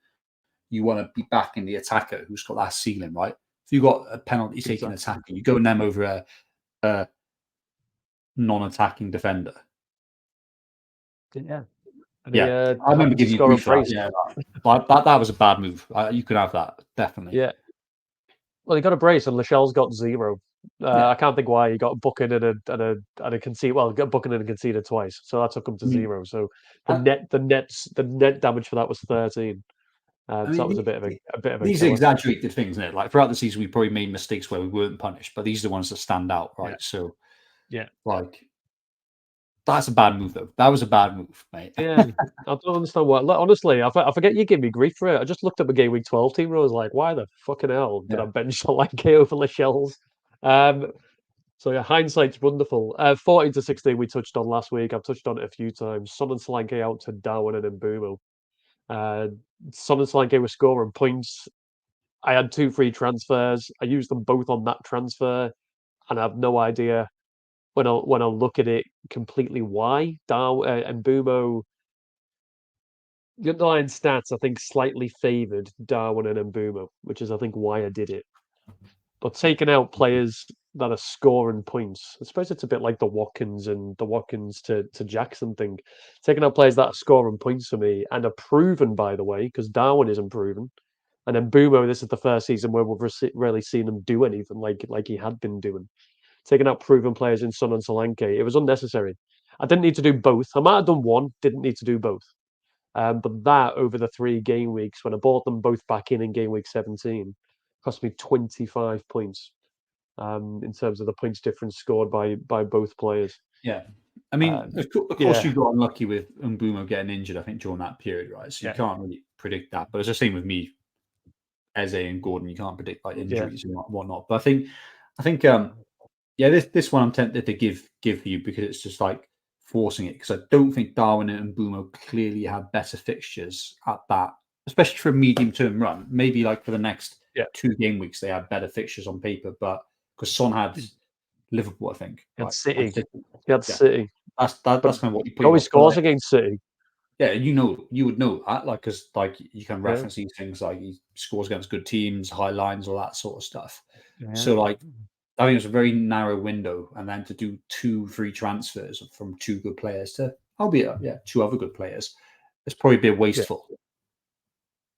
you want to be backing the attacker who's got that ceiling, right? If you've got a penalty taking exactly. attacker, you go in them over a non-attacking defender. Yeah. And he Yeah, I remember happened to giving you score a grief for that. brace. Yeah, that was a bad move. You could have that definitely. Yeah. Well, he got a brace and Lascelles got zero. Yeah, I can't think why he got booking and a concede. Well, got booking and conceded twice, so that took him to I mean, zero. So I, the net damage for that was 13. I So that mean was a bit of a these are killer. exaggerated things, isn't it? Like throughout the season, we probably made mistakes where we weren't punished, but these are the ones that stand out, Yeah, right? So, yeah, like, that's a bad move, though. That was a bad move, mate. yeah. I don't understand why. Like, honestly, I forget you gave me grief for it. I just looked at the game week 12 team and I was like, why the fucking hell did Yeah, I bench Solanke over Lascelles? Um, So yeah, hindsight's wonderful. 14 to 16 we touched on last week. I've touched on it a few times. Son and Solanke out to Darwin and Mbumo. Uh, Son and Solanke were scoring points. I had two free transfers. I used them both on that transfer, and I have no idea when I look at it completely why. Mbumo, the underlying stats I think slightly favoured Darwin and Mbumo, which is I think why I did it. But taking out players that are scoring points, I suppose it's a bit like the Watkins to Jackson thing. Taking out players that are scoring points for me and are proven, by the way, because Darwin isn't proven. And then Bumo, this is the first season where we've really seen him do anything like he had been doing. Taking out proven players in Son and Solanke, it was unnecessary. I didn't need to do both. I might have done one, didn't need to do both. But that over the three game weeks, when I bought them both back in game week 17, cost me 25 points in terms of the points difference scored by both players. yeah. I mean, of course, Yeah, you got unlucky with Mbumo getting injured, I think, during that period, right? So you yeah, can't really predict that. But it's the same with me, Eze and Gordon. You can't predict like yeah, injuries and whatnot. But I think, yeah, this one I'm tempted to give you because it's just like forcing it because I don't think Darwin and Mbumo clearly have better fixtures at that, especially for a medium term run. Maybe like for the next yeah. 2 game weeks they had better fixtures on paper, but because Son had Liverpool, I think, He had right? And City. City. He had Yeah, City. But that's kind of what you he put you always off. But scores like, against City. yeah, you would know that, like, because like you can Yeah, reference these things, like he scores against good teams, high lines, all that sort of stuff. yeah, So like I think it was a very narrow window, and then to do two free transfers from two good players to, albeit yeah, two other good players, it's probably a bit yeah, wasteful.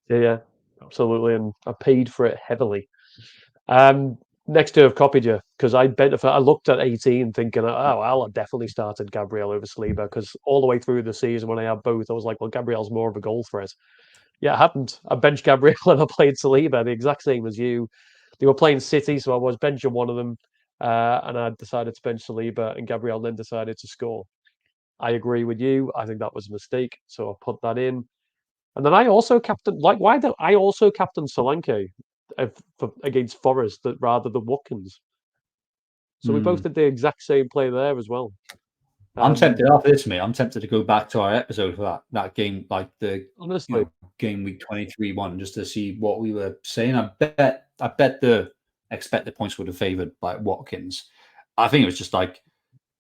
yeah. Absolutely. And I paid for it heavily. Um, Next to have copied you because I looked at 18 thinking, oh, well, I definitely started Gabriel over Saliba because all the way through the season when I had both, I was like, well, Gabriel's more of a goal threat. Yeah, I hadn't. I benched Gabriel and I played Saliba, the exact same as you. They were playing City, so I was benching one of them, and I decided to bench Saliba, and Gabriel then decided to score. I agree with you. I think that was a mistake, so I'll put that in. And then I also captain like why don't I also captain Solanke against Forest rather than Watkins. So we both Hmm. did the exact same play there as well. I'm Um, tempted after this, mate. I'm tempted to go back to our episode for that game, like the honestly, game week 23 one, just to see what we were saying. I bet the expected points would have favoured like Watkins. I think it was just like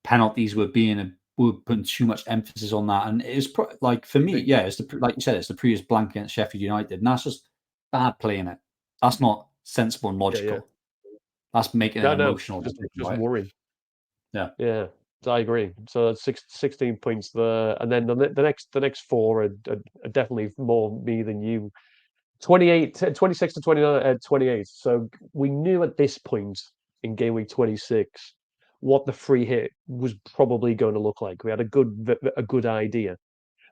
penalties were putting too much emphasis on that, and it's like for me, maybe. yeah, it's like you said, it's the previous blank against Sheffield United, and that's just bad playing it. That's not sensible and Yeah, yeah. logical. That's making an No, no, emotional decision, just right? worrying. Yeah. Yeah, so I agree. So that's 16 points there, and then the next four are definitely more me than you. 28, 26 to 29, 28. So we knew at this point in game week 26 what the free hit was probably going to look like. We had a good idea.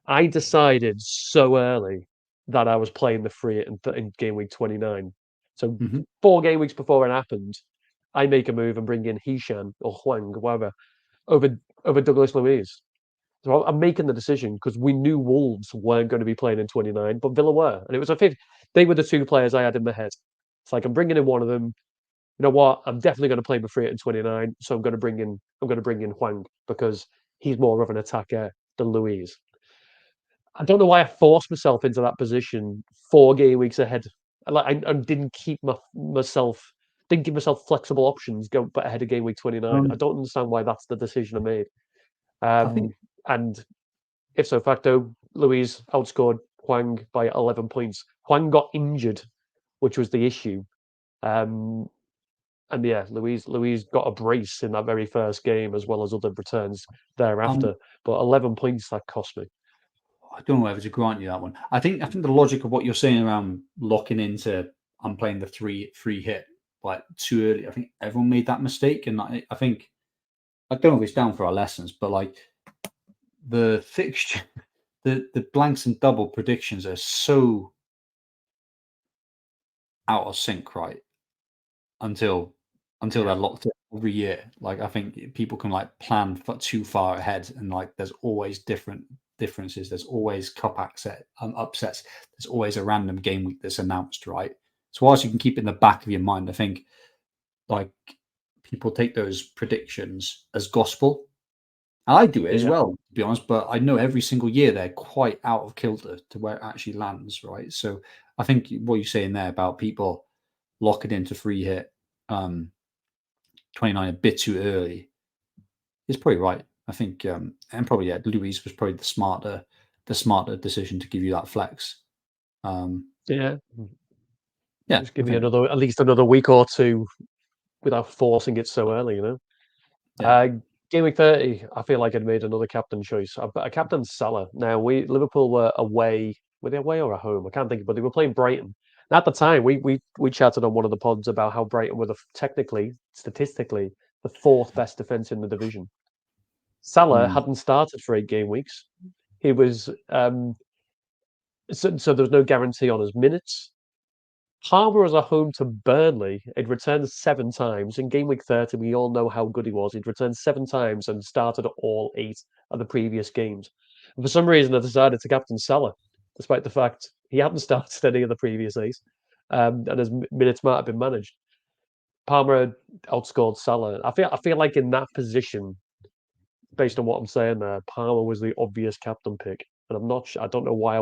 I decided so early that I was playing the free hit in game week 29. So Hmm. 4 game weeks before it happened, I make a move and bring in Hishan or Huang, whatever, over over Douglas Luiz. So I'm making the decision because we knew Wolves weren't going to be playing in 29, but Villa were, and it was a 50. They were the two players I had in my head. It's like I'm bringing in one of them. You know what? I'm definitely going to play Mafria in 29, so I'm going to bring in Huang because he's more of an attacker than Louise. I don't know why I forced myself into that position 4 game weeks ahead. I didn't keep myself didn't give myself flexible options go but ahead of game week 29. I Um, don't understand why that's the decision I made. I think And if so facto, Louise outscored Huang by 11 points. Huang got injured, which was the issue. Um, and yeah, Louise got a brace in that very first game, as well as other returns um, thereafter. But 11 points that cost me. I don't know whether to grant you that one. I think the logic of what you're saying around locking into I'm playing the free hit like too early. I think everyone made that mistake, and I think I don't know if it's down for our lessons, but like the fixture, the blanks and double predictions are so out of sync, right? Until Yeah, they're locked in every year. Like I think people can like plan for too far ahead, and like there's always differences. There's always upsets. There's always a random game week that's announced, right? So whilst you can keep it in the back of your mind, I think like people take those predictions as gospel. I do it yeah, as yeah, well, to be honest, but I know every single year they're quite out of kilter to where it actually lands, right? So I think what you're saying there about people locking into free hit 29 a bit too early is probably right. I think, and probably yeah, Louise was probably the smarter decision to give you that flex. Um, yeah. yeah, Just I give me think at least another week or two without forcing it so early. yeah. Uh, Game week 30, I feel like I'd made another captain choice. I captain Salah. Now Liverpool were away. Were they away or at home? I can't think, but they were playing Brighton. And at the time, we chatted on one of the pods about how Brighton were technically, statistically, the fourth best defense in the division. Salah Mm. hadn't started for 8 game weeks. He was so there was no guarantee on his minutes. Palmer was at home to Burnley. He'd returned 7 times. In game week 30, we all know how good he was. He'd returned 7 times and started all 8 of the previous games. And for some reason, I decided to captain Salah, despite the fact he hadn't started any of the previous 8, and his minutes might have been managed. Palmer outscored Salah. I feel like in that position, based on what I'm saying there, Palmer was the obvious captain pick, and I'm not. I don't know why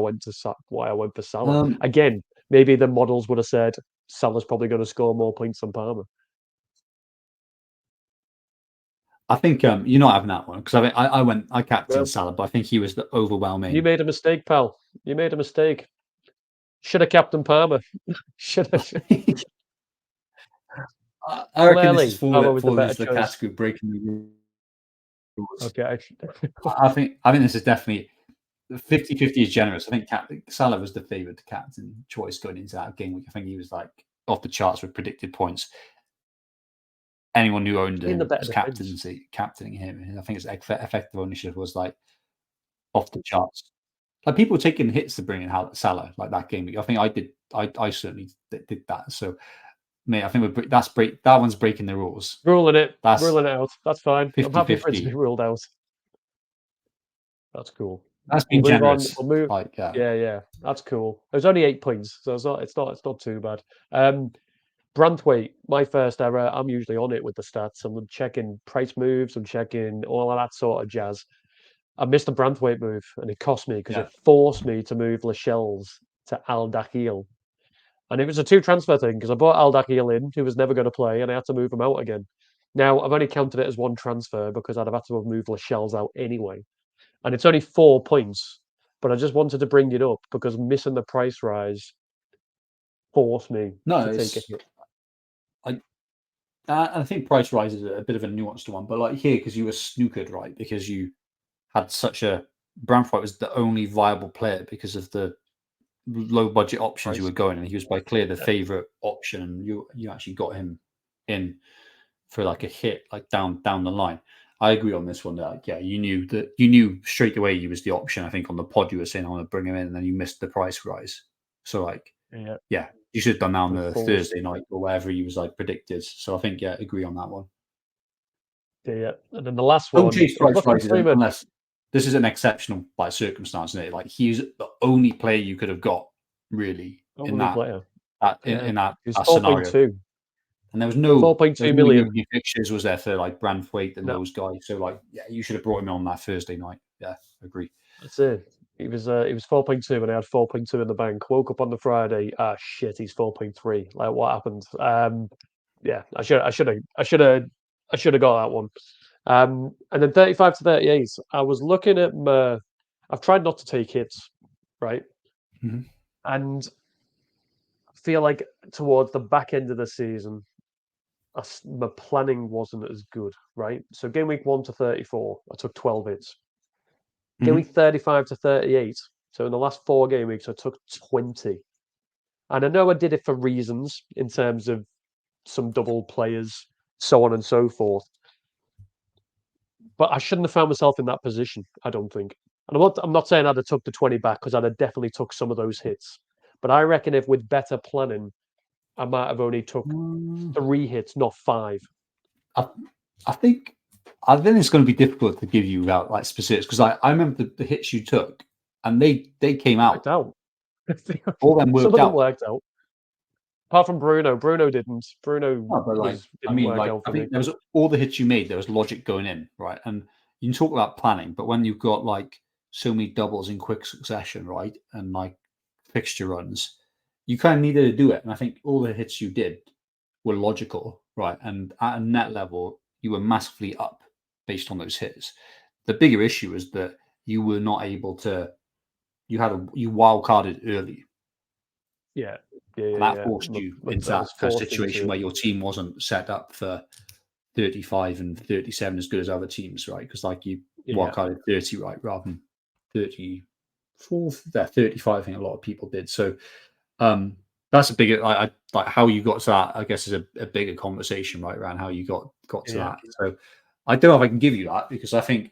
why I went for Salah. Um, Again, maybe the models would have said Salah's probably going to score more points than Palmer. I think you're not having that one because I captained Well, Salah, but I think he was the you overwhelming. made a mistake, pal. You made a mistake. Should have captain Palmer. Should have. I reckon this is Clearly, fall Palmer was the falling better into the choice. category of breaking the rules. Okay. I think this is definitely 50-50 is generous. I think Salah was the favoured captain choice going into that game week. I think he was like off the charts with predicted points. Anyone who owned Playing the him better was defence. captaining him. And I think his effective ownership was like off the charts. Like people taking hits to bring in Salah like that game week. I think I did. I certainly did that. So, mate, I think that one's breaking the rules. Ruling it. That's Ruling it out. That's fine. I'm happy for it to be 50-50. ruled out. That's cool. That's We'll been move on. generous. We'll move. Like, yeah. Yeah. That's cool. It was only 8 points, so it's not too bad. Branthwaite, my first error. I'm usually on it with the stats. I'm checking price moves. I'm checking all of that sort of jazz. I missed a Branthwaite move, and it cost me because Yeah. it forced me to move Lascelles to Al Dakhil. And it was a two transfer thing because I bought Al Dakhil in, who was never going to play, and I had to move him out again. Now, I've only counted it as one transfer because I'd have had to have moved Lascelles out anyway. And it's only 4 points, but I just wanted to bring it up because missing the price rise forced me No, to take a it's hit. I think price rise is a bit of a nuanced one, but like here, because you were snookered, right? Because you had such a Bramford was the only viable player because of the low budget options you Price. were going, and he was by clear the Yeah. favourite option, and you actually got him in for like a hit, like down the line. I agree on this one. That yeah, you knew straight away he was the option. I think on the pod you were saying I want to bring him in, and then you missed the price rise. So like Yeah. yeah, you should have done that on We the forced. Thursday night or wherever he was like predicted. So I think yeah, agree on that one. Yeah. And then the last Don't one, chase I was price looking rises through my. unless this is an exceptional like circumstance, isn't it? Like he's the only player you could have got really in Only that player. that Yeah. in that, He was that four point scenario. two. And Four there point was two no million. European fixtures, was there, for like Brandthwaite and No, those guys? So like, yeah, you should have brought him on that Thursday night. Yeah, agree. that's it. He was 4.2 and I had 4.2 in the bank. Woke up on the Friday. Ah shit, he's 4.3. Like what happened? Yeah, I should have got that one. And then 35 to 38. I was looking at my. I've tried not to take hits, right? Mhm. And I feel like towards the back end of the season, my planning wasn't as good, right? So game week 1 to 34, I took 12 hits. Game week Mhm. 35 to 38. So in the last 4 game weeks, I took 20. And I know I did it for reasons in terms of some double players, so on and so forth. But I shouldn't have found myself in that position, I don't think. And I'm not saying I'd have took the 20 back because I'd have definitely took some of those hits. But I reckon if with better planning, I might have only took Mm, 3 hits, not 5. I, I think I think it's going to be difficult to give you without like specifics because I remember the hits you took and they came Worked out. out. All them Some worked of them out. worked out. Apart from Bruno. Bruno didn't. Bruno No, but like, I didn't mean, work like, out I for me. think there was all the hits you made. There was logic going in, right? And you can talk about planning, but when you've got like so many doubles in quick succession, right, and like fixture runs, you kind of needed to do it. And I think all the hits you did were logical, right? And at a net level, you were massively up based on those hits. The bigger issue is that you were not able to. You wild carded early, Yeah. Yeah, and yeah, that yeah. forced you into I that was kind of forced into situation it. where your team wasn't set up for 35 and 37 as good as other teams, right? Because like you Yeah. wildcarded 30, right, rather than 34, 35, I think a lot of people did. So that's a bigger I like how you got to that, I guess, is a bigger conversation, right, around how you got to Yeah. that. So I don't know if I can give you that because I think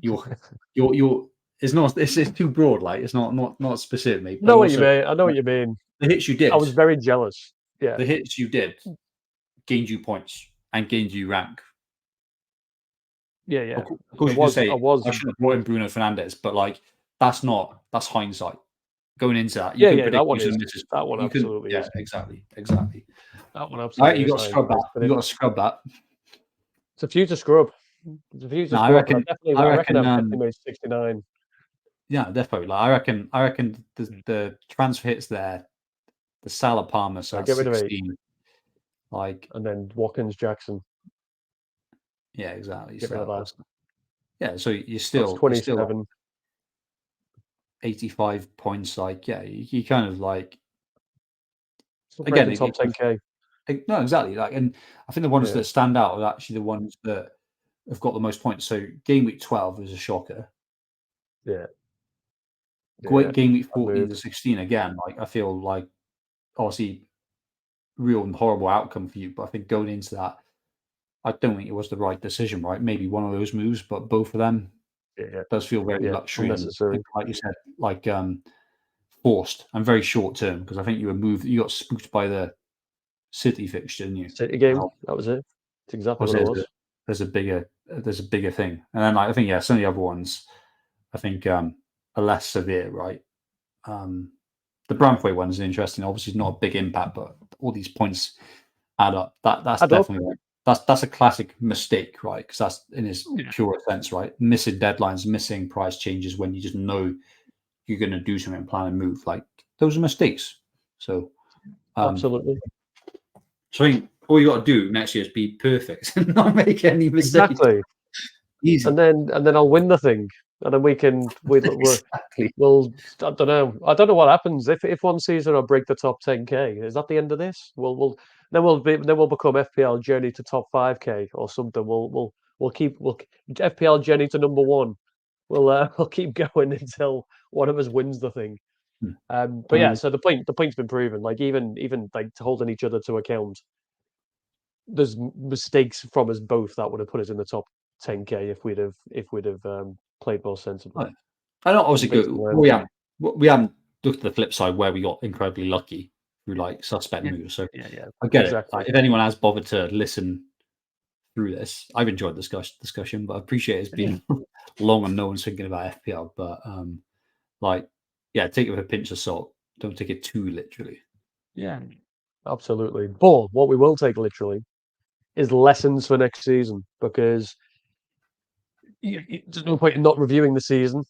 you're you're it's not it's too broad, like it's not specific, mate. I But know what you also mean. I know what you mean. the hits you I did, was very jealous. Yeah. the hits you did gained you points and gained you rank. Yeah, yeah. Of And course, you can I say I was should have brought in Bruno Fernandez, but like that's hindsight. Going into that, you yeah, can yeah, that predict one who's is. and misses. That one You can, absolutely yeah, is. exactly. That one All right, absolutely you is got to scrub hindsight. that. But You got to scrub that. it's a few to scrub. It's a few to No, scrub, but I I reckon reckon, I've definitely made 69. yeah, definitely. Like, I reckon the transfer hits there. The Salah Palmer's I at get rid of 8. 16. Like, And then Watkins Jackson. yeah, exactly. Get rid of So that. that's yeah. So That's you're still 27. 85 points. Like, yeah, you kind of like Still again. breaking top 10K. No, exactly. Like, and I think the ones Yeah. that stand out are actually the ones that have got the most points. So game week 12 is a shocker. Yeah. Yeah. Great game week Bad 14 move. to 16 again. Like I feel like obviously real and horrible outcome for you, but I think going into that, I don't think it was the right decision. Right, maybe one of those moves, but both of them Yeah. does feel very Yeah. luxury and Unnecessary. like you said, like forced and very short term because I think you got spooked by the City fixture, didn't you? City game. Well, That was it. It's exactly what obviously it was. there's a bigger thing, and then like, I think yeah, some of the other ones. I think are less severe, right? The Branthwaite one is interesting. Obviously, it's not a big impact, but all these points add up. That's Add up. definitely right. That's a classic mistake, right? Because that's in its Yeah. pure sense, right? Missing deadlines, missing price changes when you just know you're going to do something and plan and move. Like those are mistakes. So, Absolutely. so I think all you got to do next year is be perfect and not make any mistakes. Exactly. Easy. And then I'll win the thing, and then Exactly. we'll I don't know. I don't know what happens if one season I break the top 10K. Is that the end of this? Then we'll become FPL journey to top 5K or something. We'll FPL journey to number one. We'll keep going until one of us wins the thing. But yeah, so the point's been proven. Like even like holding each other to account, there's mistakes from us both that would have put us in the top 10K if we'd have played more sensibly. I don't obviously Mistakes go. learned from. We haven't looked at the flip side where we got incredibly lucky through like suspect Yeah, moves. So yeah, I get it. exactly. If anyone has bothered to listen through this, I've enjoyed the discussion, but I appreciate it's been long and no one's thinking about FPL. But like, yeah, take it with a pinch of salt. Don't take it too literally. Yeah, absolutely. But what we will take literally is lessons for next season because there's no point in not reviewing the season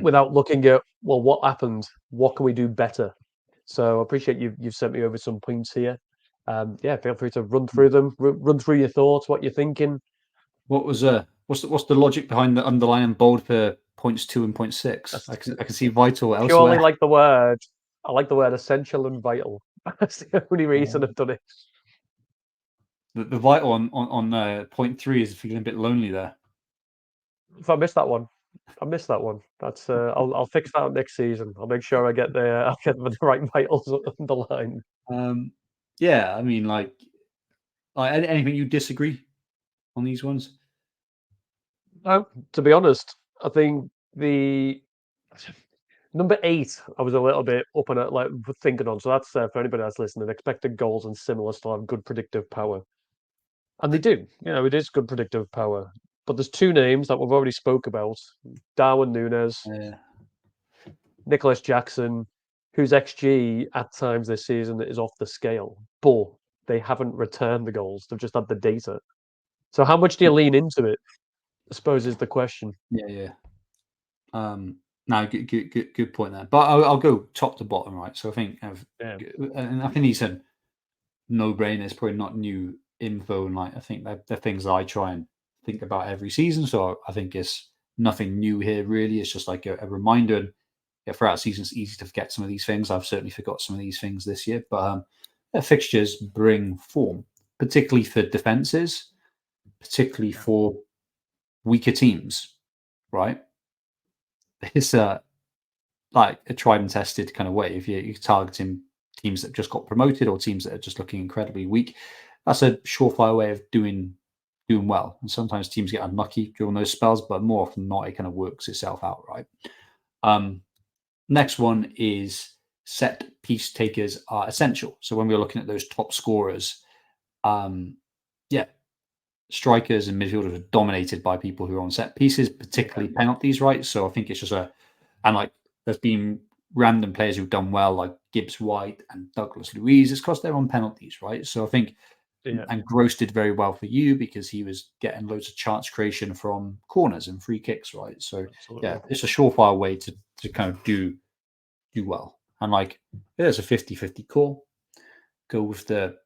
without looking at, well, what happened? What can we do better? So I appreciate you've sent me over some points here. Yeah, feel free to run through them, run through your thoughts, what you're thinking. What was what's the logic behind the underlying bold for points 2 and point 6? That's I can see vital purely elsewhere. like the word. I like the word essential and vital. That's the only reason I've done it. The vital on point 3 is feeling a bit lonely there. If I missed that one, I missed that one. That's I'll fix that next season. I'll make sure I'll get the right vitals underlined. Yeah, I mean, like anything you disagree on these ones? No, to be honest, I think the number 8, I was a little bit up and like thinking on. So that's for anybody that's listening. Expected goals and similar still have good predictive power, and they do. It is good predictive power. But there's two names that we've already spoke about: Darwin Nunes, Yeah. Nicholas Jackson, whose XG at times this season is off the scale, but they haven't returned the goals. They've just had the data. So how much do you lean into it? I suppose is the question. Yeah. No, good point there. But I'll go top to bottom, right? So I think, Yeah, and I think he said no-brainer. It's probably not new info, and like I think they're things that I try and think about every season. So I think it's nothing new here, really. It's just like a reminder. And yeah, throughout seasons, it's easy to forget some of these things. I've certainly forgot some of these things this year, but fixtures bring form, particularly for defenses, particularly for weaker teams, right? It's like a tried and tested kind of way. If you're targeting teams that just got promoted or teams that are just looking incredibly weak, that's a surefire way of doing well. And sometimes teams get unlucky during those spells, but more often than not, it kind of works itself out, right? Next one is set piece takers are essential. So when we're looking at those top scorers, yeah, strikers and midfielders are dominated by people who are on set pieces, particularly penalties, right? So I think it's just and like there's been random players who've done well, like Gibbs White and Douglas Luiz. It's because they're on penalties, right? So I think, yeah, and Gross did very well for you because he was getting loads of chance creation from corners and free kicks, right? So yeah, absolutely. it's a surefire way to kind of do well. And like there's a 50-50 call. Go with the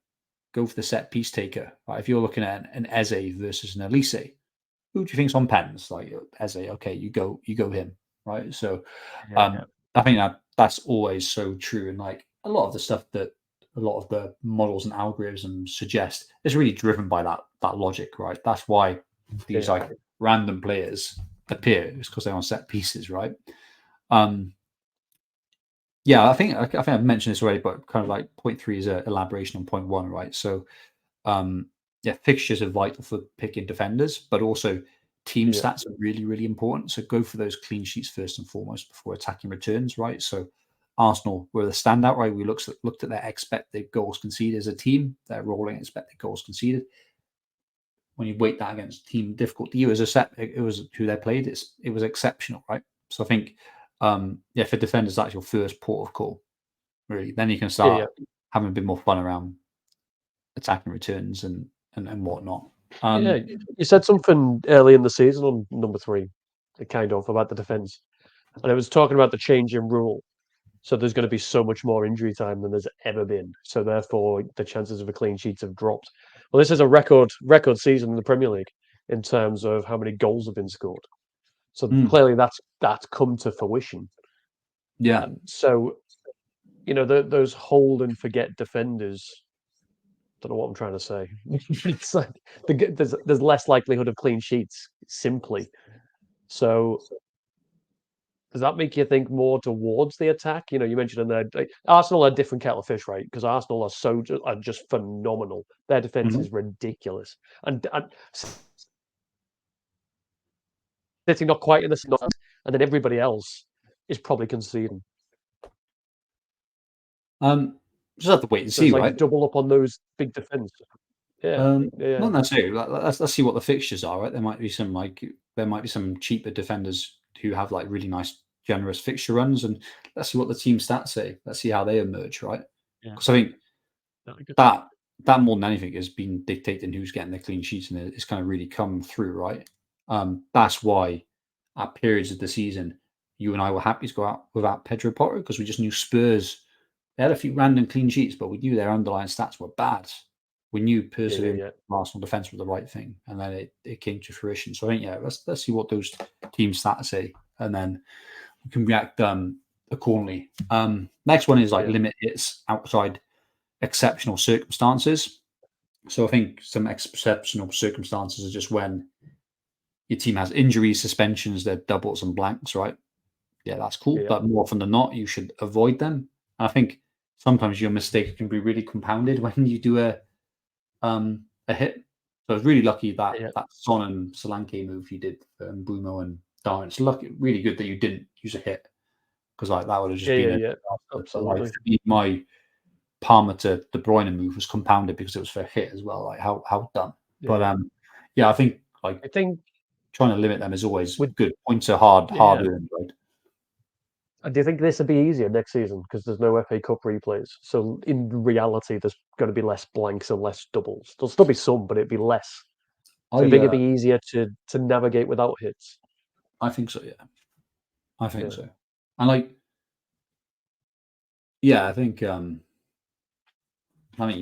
set piece taker. Right? If you're looking at an Eze versus an Elise, who do you think's on pens? Like Eze, okay, you go him, right? So Yeah, I think that's always so true. And like a lot of the stuff that a lot of the models and algorithms suggest is really driven by that logic, right? That's why these yeah, like random players appear. It's because they're on set pieces, right? Um, yeah, I think I've mentioned this already, but kind of like point 3 is an elaboration on point 1, right? So yeah, fixtures are vital for picking defenders, but also team yeah, stats are really, really important. So go for those clean sheets first and foremost before attacking returns, right? So Arsenal were the standout, right? We looked at their expected goals conceded as a team, their rolling expected goals conceded. when you weight that against team difficulty, it was who they played. It was exceptional, right? So I think, for defenders, that's your first port of call, really. Then you can Yeah, yeah, start having a bit more fun around attacking returns and whatnot. yeah. You said something early in the season on number three, kind of about the defense, and it was talking about the change in rule. So there's going to be so much more injury time than there's ever been. So therefore, the chances of a clean sheet have dropped. Well, this is a record season in the Premier League in terms of how many goals have been scored. So Mm, clearly, that's come to fruition. yeah. So those hold and forget defenders. Don't know what I'm trying to say. It's like there's less likelihood of clean sheets simply. So does that make you think more towards the attack? You mentioned in there, like, Arsenal are a different kettle of fish, right? Because Arsenal are just phenomenal. Their defense Mhm. is ridiculous, and City not quite in the same, and then everybody else is probably conceding. Just have to wait and So see, it's right? like double up on those big defense. Yeah, yeah, Not necessarily. Let's see what the fixtures are, right? There might be some cheaper defenders who have like really nice, generous fixture runs, and let's see what the team stats say. Let's see how they emerge, right? yeah. Because I think That'd be good. that that more than anything has been dictating who's getting the clean sheets, and it's kind of really come through, right? That's why at periods of the season, you and I were happy to go out without Pedro Porro because we just knew Spurs. They had a few random clean sheets, but we knew their underlying stats were bad. We knew Yeah, yeah, persevering yeah, Arsenal defence was the right thing, and then it came to fruition. So I think let's see what those team stats say, and then we can react accordingly. Next one is like yeah, limit hits outside exceptional circumstances. So I think some exceptional circumstances are just when your team has injuries, suspensions, they're doubles and blanks, right? Yeah, that's cool. yeah, But more often than not, you should avoid them. And I think sometimes your mistake can be really compounded when you do a hit. So I was really lucky that yeah, that Son and Solanke move you did for Bruno and Darwin. It's lucky, really good that you didn't use a hit because like that would have yeah, just yeah, been a yeah. disaster. But like Absolutely. for me, my Palmer to De Bruyne move was compounded because it was for a hit as well. Like how dumb. Yeah, But yeah. yeah, I think like I think trying to limit them is always with good. Points are hard yeah. earned, right? Do you think this will be easier next season because there's no FA Cup replays? So in reality, there's going to be less blanks and less doubles. There'll still be some, but it'd be less. So I I think it'd be easier to navigate without hits. I think so. Yeah, I think Yeah, so. And like yeah, I think you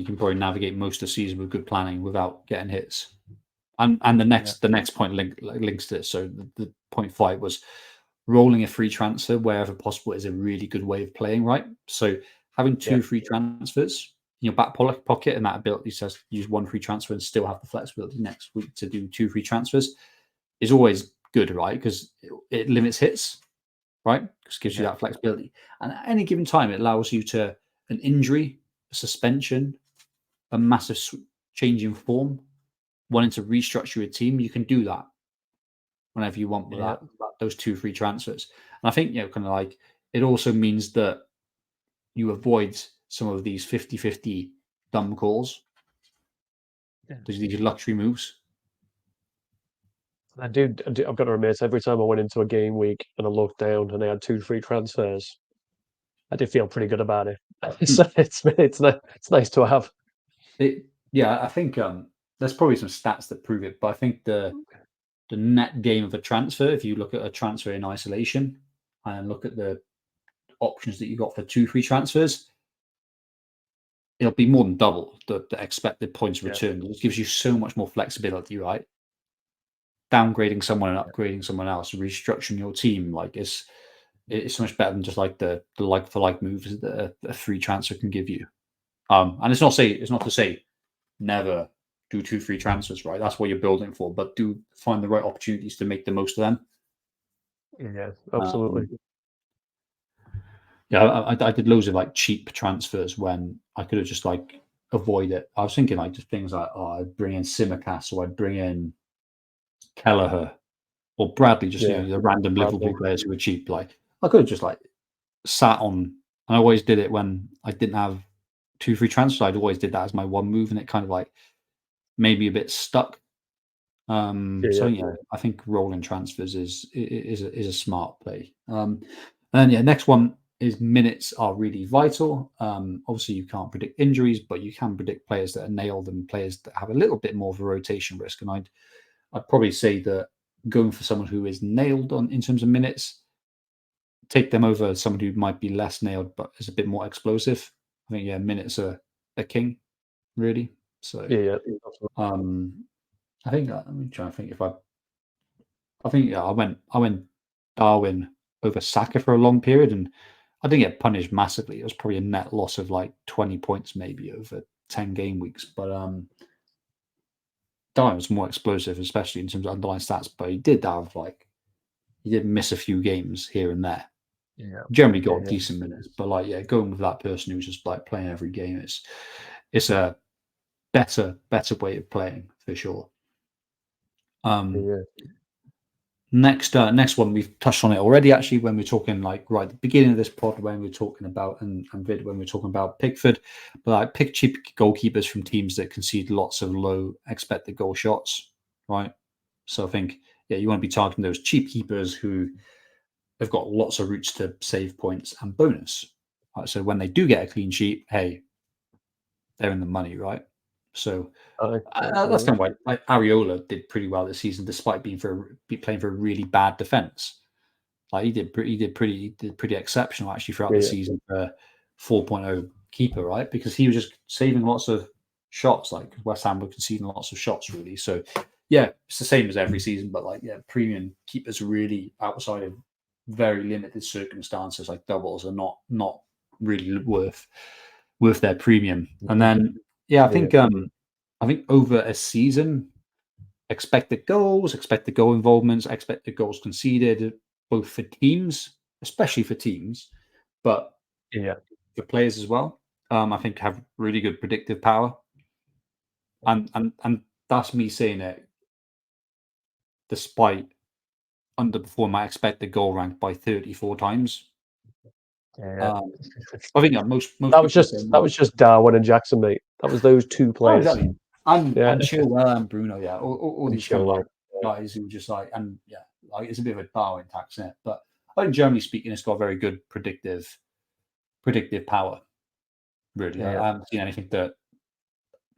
can probably navigate most of the season with good planning without getting hits. And yeah, the next point links to this. So the point five was rolling a free transfer wherever possible is a really good way of playing, right? So having yeah, two free transfers in your back pocket and that ability to use one free transfer and still have the flexibility next week to do two free transfers is always good, right? Because it limits hits, right? Because it gives you yeah, that flexibility. And at any given time, it allows you to an injury, a suspension, a massive change in form, wanting to restructure your team, you can do that whenever you want with yeah. those two free transfers. And I think kind of like it also means that you avoid some of these 50-50 dumb calls, Yeah. these luxury moves. I've got to admit, every time I went into a game week and I looked down and they had two free transfers, I did feel pretty good about it. Hmm. So it's nice to have. Yeah, I think there's probably some stats that prove it, but I think the net gain of a transfer, if you look at a transfer in isolation and look at the options that you got for two free transfers, it'll be more than double the expected points of Yeah, return. It gives you so much more flexibility, right? Downgrading someone and yeah, upgrading someone else, restructuring your team, like it's so much better than just like the like for like moves that a free transfer can give you. And it's not to say never do two free transfers, right? That's what you're building for, but do find the right opportunities to make the most of them. yeah. Absolutely. Um, yeah, I did loads of like cheap transfers when I could have just like avoid it. I was thinking like just things like I'd bring in Simicast or I'd bring in Kelleher or Bradley, just Yeah, the random Bradley. Liverpool players who were cheap. Like I could have just like sat on. I always did it when I didn't have two free transfers. I'd always did that as my one move, and it kind of like made me a bit stuck. So yeah, I think rolling transfers is a smart play. And yeah, next one is minutes are really vital. Obviously, you can't predict injuries, but you can predict players that are nailed and players that have a little bit more of a rotation risk. And I'd probably say that going for someone who is nailed on in terms of minutes, take them over someone who might be less nailed but is a bit more explosive. I think yeah, minutes are a king, really. So um, I think let me try and think if I think yeah, I went Darwin over Saka for a long period, and I didn't get punished massively. It was probably a net loss of like 20 points maybe over 10 game weeks. But Darwin was more explosive, especially in terms of underlying stats. But he did miss a few games here and there. Generally got decent minutes, but like yeah, going with that person who's just like playing every game it's a better way of playing for sure. Next one we've touched on it already actually when we're talking like right at the beginning of this pod when we're talking about and vid when we're talking about Pickford, but like pick cheap goalkeepers from teams that concede lots of low expected goal shots, right? So I think yeah, you want to be targeting those cheap keepers who have got lots of routes to save points and bonus. Right? So when they do get a clean sheet, hey, they're in the money, right? So that's kind of why like Areola did pretty well this season, despite playing for a really bad defense. Like he did pretty exceptional actually throughout the season for a 4.0 keeper, right? Because he was just saving lots of shots. Like West Ham were conceding lots of shots, really. So yeah, it's the same as every season, but like yeah, premium keepers really outside of very limited circumstances like doubles are not really worth their premium. And then yeah, I think over a season, expected goals, expected goal involvements, expected goals conceded, both for teams, especially for teams, but for players as well. I think have really good predictive power, and that's me saying it despite underperforming my expected goal rank by 34 times. I think most That was people just say that no. was just Darwin and Jackson, mate. That was those two Oh, players. exactly. And Yeah, Chilwell and Bruno, yeah, all and these kind of like Chilwell. guys who just like and yeah, like it's a bit of a Darwin tax in it. But I think generally speaking, it's got very good predictive power. Really, I haven't seen anything that.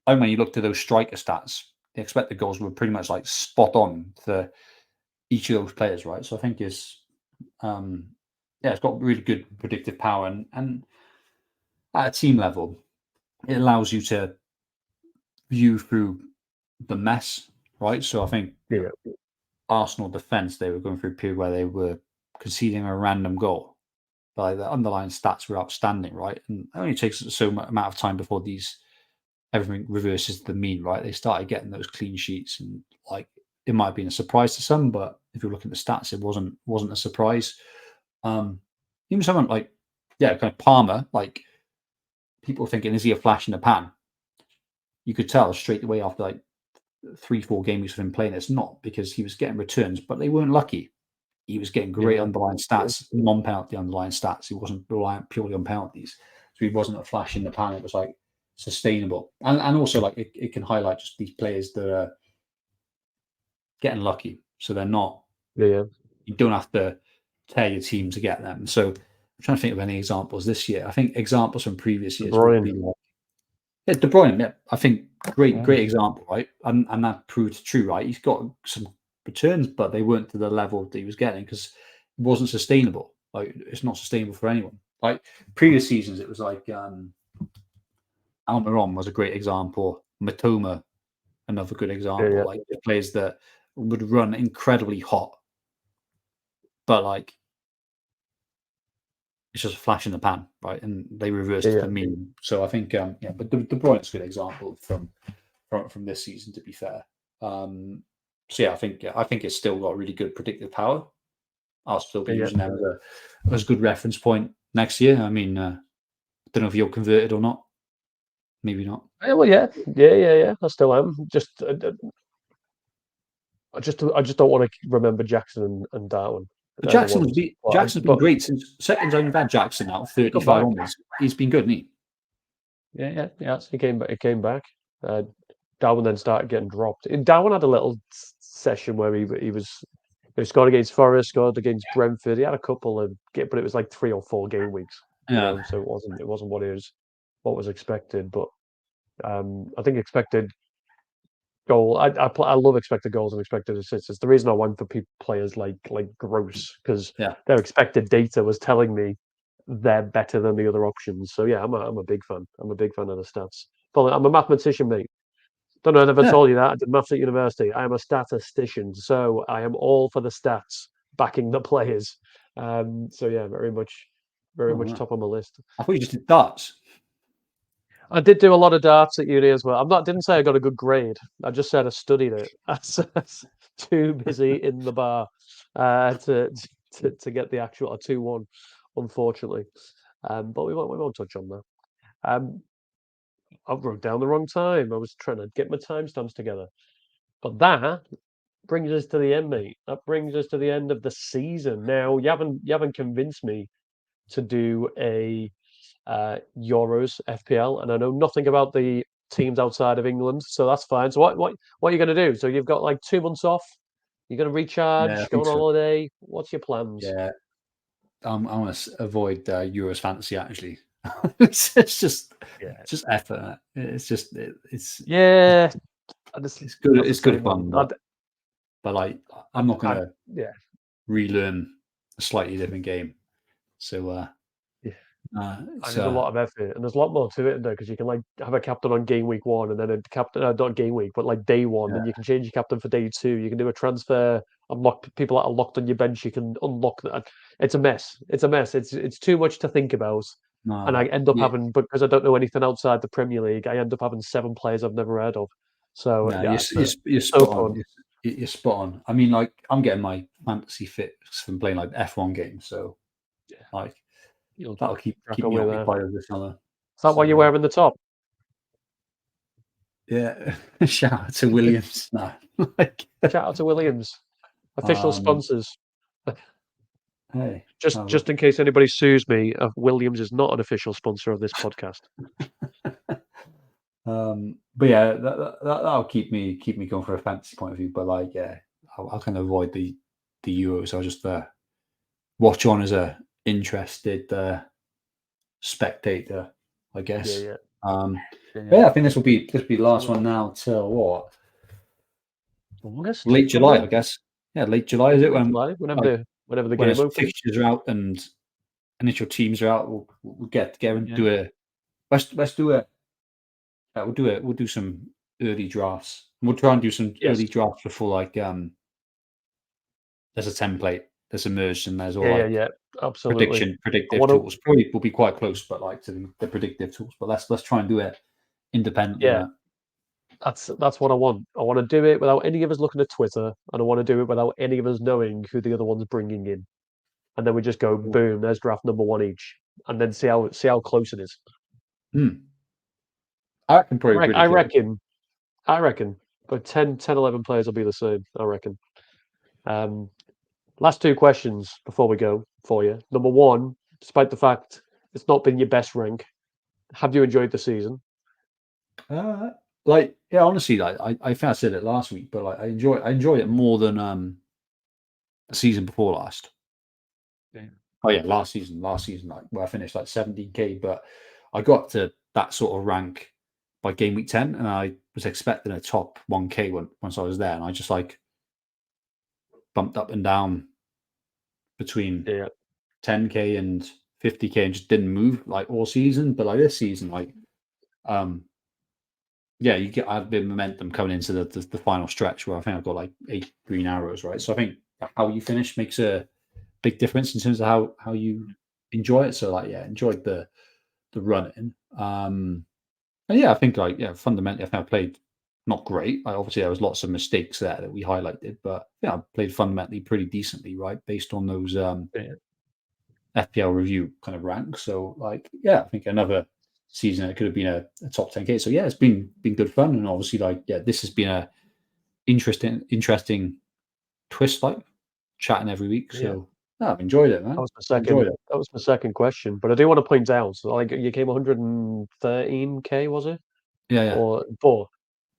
I mean, when you look to those striker stats, the expected goals were pretty much like spot on for each of those players, right? So I think um, it's got really good predictive power, and at a team level, it allows you to view through the mess, right? So I think Arsenal defense, they were going through a period where they were conceding a random goal. But like the underlying stats were outstanding, right? And it only takes so much amount of time before everything reverses the mean, right? They started getting those clean sheets, and like it might have been a surprise to some, but if you're looking at the stats, it wasn't a surprise. Even someone like kind of Palmer, like people thinking, is he a flash in the pan? You could tell straight away after like 3-4 games of him playing. It's not because he was getting returns, but they weren't lucky. He was getting great underlying stats, non-penalty underlying stats. He wasn't reliant purely on penalties. So he wasn't a flash in the pan. It was like sustainable. And also like it can highlight just these players that are getting lucky. So they're not, you don't have to tear your team to get them. So I'm trying to think of any examples this year. I think examples from previous years would be like, yeah, De Bruyne, yeah, I think great example, right? And that proved true, right? He's got some returns, but they weren't to the level that he was getting because it wasn't sustainable. Like it's not sustainable for anyone. Like previous seasons, it was like Almiron was a great example. Matoma, another good example. Like players that would run incredibly hot, but like it's just a flash in the pan, right? And they reversed the mean. So I think, but De Bruyne's a good example from this season. To be fair, so yeah, I think it's still got really good predictive power. I'll still be using that as a good reference point next year. I mean, I don't know if you're converted or not. Maybe not. Well, yeah. I still am. I just don't want to remember Jackson and Darwin. But They're the ones. Jackson's been great since second only had Jackson now, 35 onwards. He's been good, hasn't he? Yeah. So he came back. He came back. Darwin then started getting dropped. And Darwin had a little session where he scored against Forest, scored against Brentford. He had a couple of, but it was like 3 or 4 game weeks, Yeah. so it wasn't what was expected. But I think expected goal. I love expected goals and expected assists. It's the reason I went for players like Gross, because Yeah. their expected data was telling me they're better than the other options. So yeah, I'm a big fan. I'm a big fan of the stats. But I'm a mathematician, mate. Don't know if I ever Yeah. told you that. I did maths at university. I am a statistician, so I am all for the stats, backing the players. So yeah, very Oh, much wow. top on my list. I thought you just did darts. I did do a lot of darts at uni as well. Didn't say I got a good grade. I just said I studied it. I was too busy in the bar to get the actual a 2-1, unfortunately. But we won't touch on that. I wrote down the wrong time. I was trying to get my timestamps together. But that brings us to the end, mate. That brings us to the end of the season. Now you haven't convinced me to do a Euros FPL, and I know nothing about the teams outside of England, so that's fine. So what are you going to do? So you've got like 2 months off. You're going to Yeah, I recharge, go think on so. holiday. What's your plans? Yeah. I want to avoid Euros fantasy actually. It's Yeah, just effort. It's just yeah. it's good. That's the It's good same, fun, man. but like I'm not I gonna yeah. relearn a slightly different game. So Yeah. it's And there's a lot of effort, and there's a lot more to it though, because you can like have a captain on game week 1, and then a captain not game week, but like day 1, yeah, and you can change your captain for day 2. You can do a transfer, unlock people that are locked on your bench. You can unlock that. It's a mess. It's a mess. It's too much to think about, and I no, end up yeah, having, because I don't know anything outside the Premier League, I end up having 7 players I've never heard of. So no, yeah, you're so spot on. fun. You're spot on. I mean, like I'm getting my fantasy fix from playing like F1 games, so Yeah, like you'll that'll crack keep on me with that. occupied over the summer. Is that why you're So wearing the top? yeah, shout out to Williams. No, like Shout out to Williams, official um, sponsors. hey, Just in case anybody sues me, Williams is not an official sponsor of this podcast. but yeah, that'll keep me going for a fantasy point of view. But like, yeah, I'll kind of avoid the Euros. I'll just watch on as a interested spectator, I Yeah, guess. yeah, Um, yeah, but yeah. yeah, I think this will be the last Absolutely. one now till what? August, Late July, probably. I guess. Yeah, late July is it Late when July, like whenever the when game its opens. fixtures are out and initial teams are out. We'll get together and Yeah, do a let's do a we'll do some early drafts. We'll try and do some yes, early drafts before like there's a template that's emerged and there's all yeah, like yeah. Absolutely. I predictive want to. tools. Probably will be quite close, but like to the predictive tools. But let's try and do it independently, Yeah, man. that's what I want. I want to do it without any of us looking at Twitter, and I want to do it without any of us knowing who the other one's bringing in. And then we just go Cool. boom. There's draft number 1 each, and then see how close it is. Hmm. I reckon probably pretty I close. reckon. I reckon. But 11 players will be the same. I reckon. Um, Last 2 questions before we go for you. Number 1, despite the fact it's not been your best rank, have you enjoyed the season? Uh, like yeah, honestly, like I think I said it last week, but like I enjoy it more than the season before last. Yeah. Oh yeah, last season, like where I finished like 17k, but I got to that sort of rank by game week 10, and I was expecting a top 1k once I was there, and I just like bumped up and down between Yeah, 10k and 50k, and just didn't move like all season. But like this season, like um yeah, you get I have a bit of momentum coming into the final stretch where I think I've got like 8 green arrows, right? So I think how you finish makes a big difference in terms of how you enjoy it. So like yeah, enjoyed the running. And yeah, I think like yeah, fundamentally, I think I played not great. Like, obviously, there was lots of mistakes there that we highlighted, but yeah, I played fundamentally pretty decently, right, based on those yeah, FPL review kind of ranks. So like yeah, I think another season it could have been a top 10k. So yeah, it's been good fun, and obviously like yeah, this has been a interesting twist, like chatting every week. yeah. So yeah, I've enjoyed it, That man. was my I've enjoyed second. it. That was my second question. But I do want to point out, so like you came 113k, was it? Yeah, yeah. Or four?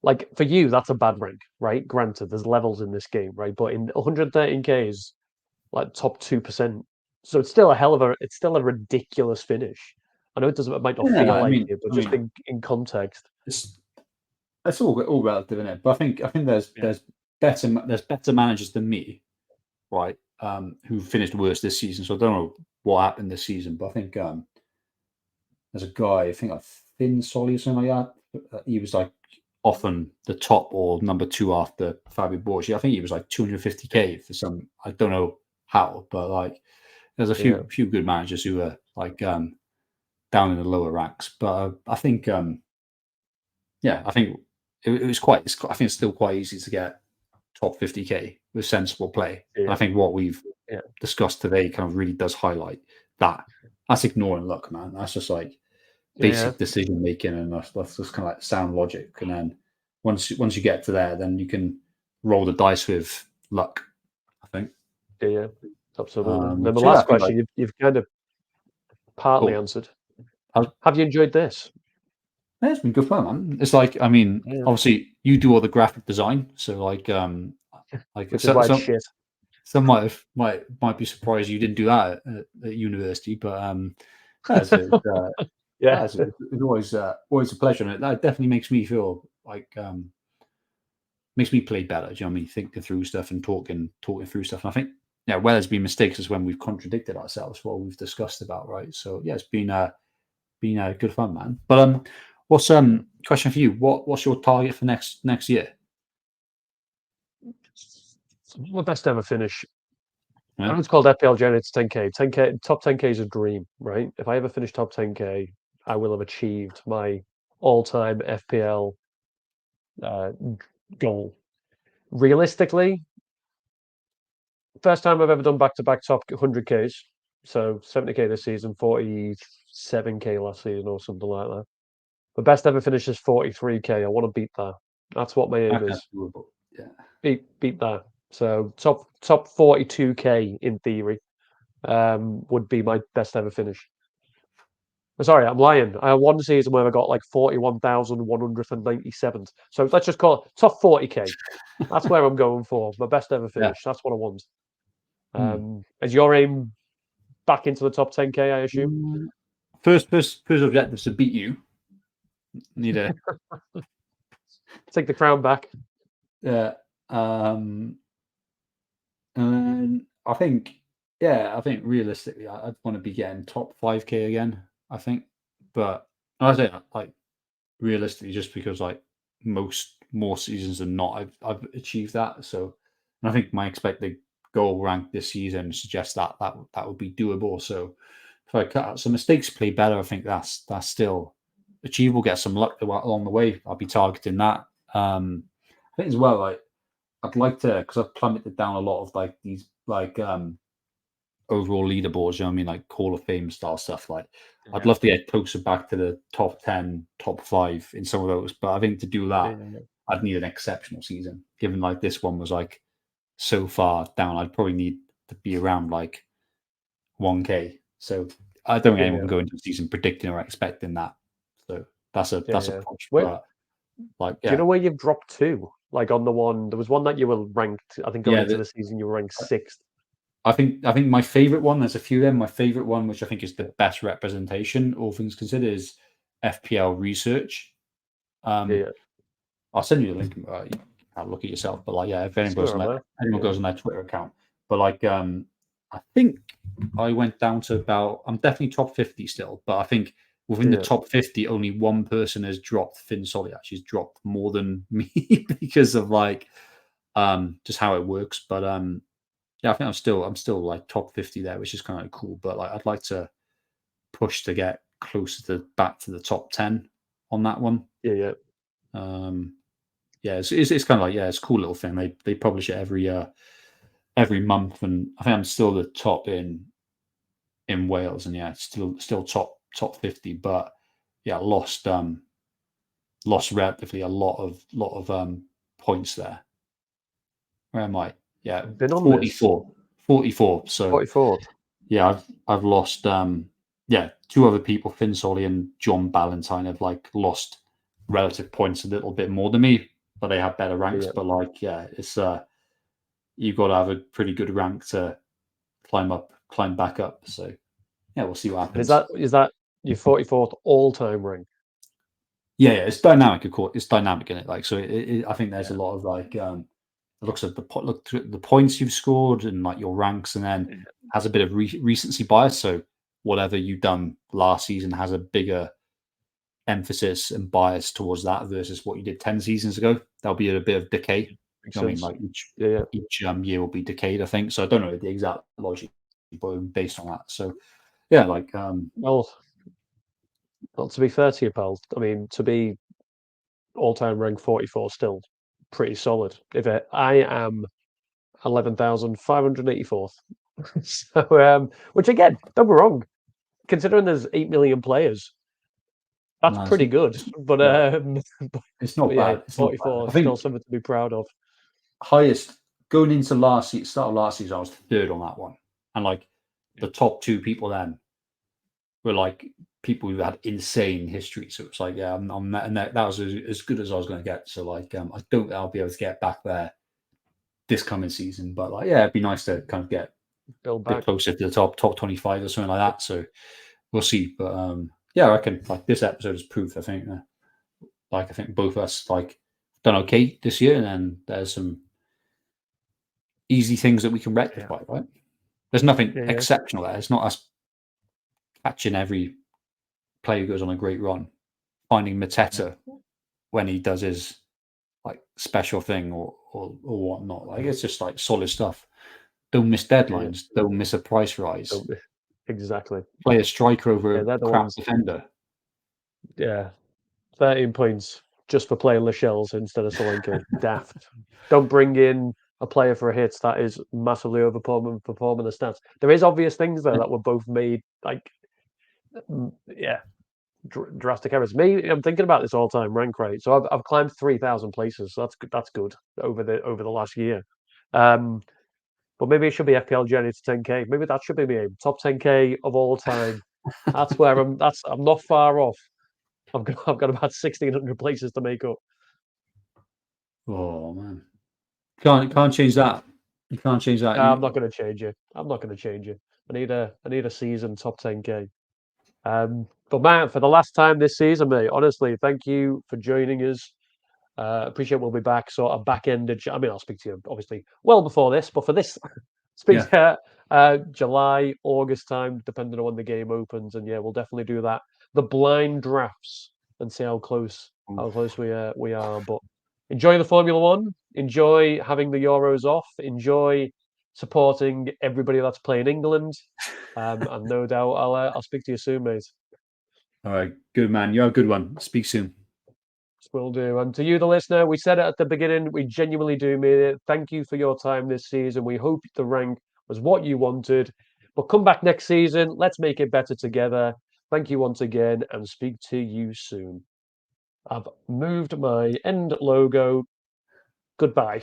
like for you, that's a bad rank, right? Granted, there's levels in this game, right? But in 113k is like top 2%. So it's still a ridiculous finish. I know it might not Yeah, feel I like mean, it, but I just mean, in context. it's it's all relative, isn't it? But I think Yeah. there's better managers than me, right? Who finished worse this season. So I don't know what happened this season, but I think there's a guy, I think like Finn Solly or something like that. He was like often the top or number two after Fabio Borgi. I think he was like Yeah. 250k for some. I don't know how, but like there's a Yeah. few good managers who are like down in the lower ranks. But I think yeah, I think it was quite. I think it's still quite easy to get top 50k with sensible play. And I Yeah. think what we've Yeah. discussed today kind of really does highlight that. That's ignoring luck, man. That's just like Yeah. basic decision making, and that's just kind of like sound logic. And then once you get to there, then you can roll the dice with luck. I think. Yeah. Yeah. Absolutely. And then the So yeah, I last think like question you've kind of partly oh, answered. Have you enjoyed this? yeah, it's been good fun, man. It's like, I mean, Yeah. obviously you do all the graphic design, so like Which is why it's some shit. some might be surprised you didn't do that at university, but yeah, Yeah. it's always a pleasure, and that definitely makes me feel like makes me play better. Do you know what I mean? Thinking through stuff and talking through stuff. And I think yeah, where there's been mistakes is when we've contradicted ourselves, what we've discussed about, right? So yeah, it's been good fun, man. But what's question for you? What's your target for next year? My best ever finish. I Yeah. know it's called FPL It's 10k. 10k top 10k is a dream, right? If I ever finish top 10k, I will have achieved my all-time FPL uh, goal. Realistically, first time I've ever done back-to-back top 100ks. So 70k this season, 47k last season, or something like that. The best ever finish is 43k. I want to beat that. That's what my aim Okay, is. that's doable. Yeah. Beat that. So top 42k in theory would be my best ever finish. Sorry, I'm lying. I had one season where I got like 41,197. So let's just call it top 40k. That's where I'm going for. My best ever Yeah. finish. That's what I want. Hmm. Is your aim back into the top 10k, I assume? First objective is to beat you. Need a Take the crown back. yeah. Um, and I think I think realistically, I'd want to be getting top 5k again. I think, but I say that like realistically, just because like most more seasons than not, I've achieved that. So, and I think my expected goal rank this season suggests that would be doable. So, if I cut out some mistakes, play better, I think that's still achievable. Get some luck along the way. I'll be targeting that. I think as well, like I'd like to because I've plummeted down a lot of like these like overall leaderboards, you know what I mean, like Hall of Fame style stuff. Like, I'd Yeah, love to get closer back to the top 10, top five in some of those. But I think to do that, yeah, I'd need an exceptional season. Given like this one was like so far down, I'd probably need to be around like 1K. So I don't think anyone yeah, can go into the season predicting or expecting that. So that's a yeah. push. Where But like, do you yeah, know where you've dropped to? Like on the one, there was one that you were ranked. I think going yeah. into the season, you were ranked sixth. I think my favorite one. There's a few of them. My favorite one, which I think is the Yeah, best representation, all things considered, is FPL research. Um, yeah. I'll send you the link. You can have a look at yourself. But like, yeah, if anyone See where goes on I'm that, at. anyone Yeah, goes on their Twitter account. But like, I think I went down to about. I'm definitely top 50 still, but I think within the yeah, top 50, only one person has dropped. Finn Solly actually has dropped more than me because of like just how it works. But yeah, I think I'm still like top 50 there, which is kind of cool. But like, I'd like to push to get closer to back to the top 10 on that one. yeah, yeah, Um, yeah, it's kind of like yeah, it's a cool little thing. They publish it every month, and I think I'm still the top in Wales, and yeah, it's still top 50, but yeah, lost relatively a lot of points there. Where am I? Yeah, I've been on this 44, 44. So 44th. yeah, I've lost yeah, two other people, Finn Solly and John Ballantyne, have like lost relative points a little bit more than me. but they have better ranks. Yeah. But like, yeah, it's you've got to have a pretty good rank to climb back up. So yeah, we'll see what And happens. is that your 44th all-time ring? Yeah, it's dynamic, of course. It's dynamic in it. Like, so I think there's a Yeah. lot of like it looks at look to the points you've scored and like your ranks, and then Yeah. has a bit of recency bias. So whatever you've done last season has a bigger emphasis and bias towards that versus what you did 10 seasons ago. There'll be a bit of decay. You Makes know what I mean? sense. Like Yeah, yeah. each year will be decayed, I think. So I don't know the exact logic, but based on that. So yeah, like Well, to be fair to you, pal, I mean, to be all-time rank 44 still pretty solid. I am 11,584th. So, which again, don't be wrong, considering there's 8 million players, that's no, pretty good. But yeah, but, it's but not yeah, bad. It's not bad. 44 I is still think something to be proud of. highest going into start of last season, I was third on that one, and like the top two people then were like people who had insane history. So it's like, yeah, and that was as good as I was going to get. So like, I don't think I'll be able to get back there this coming season, but like, yeah, it'd be nice to kind of get a Build bit back. closer to the top 25 or something like that. So we'll see. But yeah, I reckon like this episode is proof. I think like I think both of us like done okay this year, and then there's some easy things that we can Yeah, rectify. Right? There's nothing yeah, yeah. exceptional there. It's not us catching every player who goes on a great run, finding Mateta when he does his like special thing or whatnot. Like it's just like solid stuff. Don't miss Yeah, deadlines. Don't miss a price rise. don't exactly. Play a striker over Yeah, a they're the crap ones. defender. Yeah, 13 points just for playing Lascelles instead of Solanke. Daft. Don't bring in a player for a hit that is massively overperforming the stats. There is obvious things there that were both made like yeah, drastic errors. Me, I'm thinking about this all-time rank rate. So I've climbed 3,000 places. So that's good over the last year. Um, but maybe it should be FPL journey to 10k. Maybe that should be my aim. Top 10k of all time. That's where I'm not far off. I've got about 1,600 places to make up. Oh man, can't change that. You can't change that. No, I'm not going to change it. I'm not going to change it. I need a season top 10k. But Matt, for the last time this season, mate, honestly, thank you for joining us. Appreciate we'll be back, sort of back ended. I mean, I'll speak to you obviously well before this, but for this, speak Yeah. July, August time, depending on when the game opens, and yeah, we'll definitely do that. The blind drafts and see how close we are. But enjoy the Formula One. Enjoy having the Euros off. Enjoy supporting everybody that's playing England. And no doubt I'll speak to you soon, mate. All right. Good man. You have a good one. Speak soon. Will do. And to you, the listener, we said it at the beginning. We genuinely do mean it. Thank you for your time this season. We hope the rank was what you wanted. But come back next season. Let's make it better together. Thank you once again and speak to you soon. I've moved my end logo. Goodbye.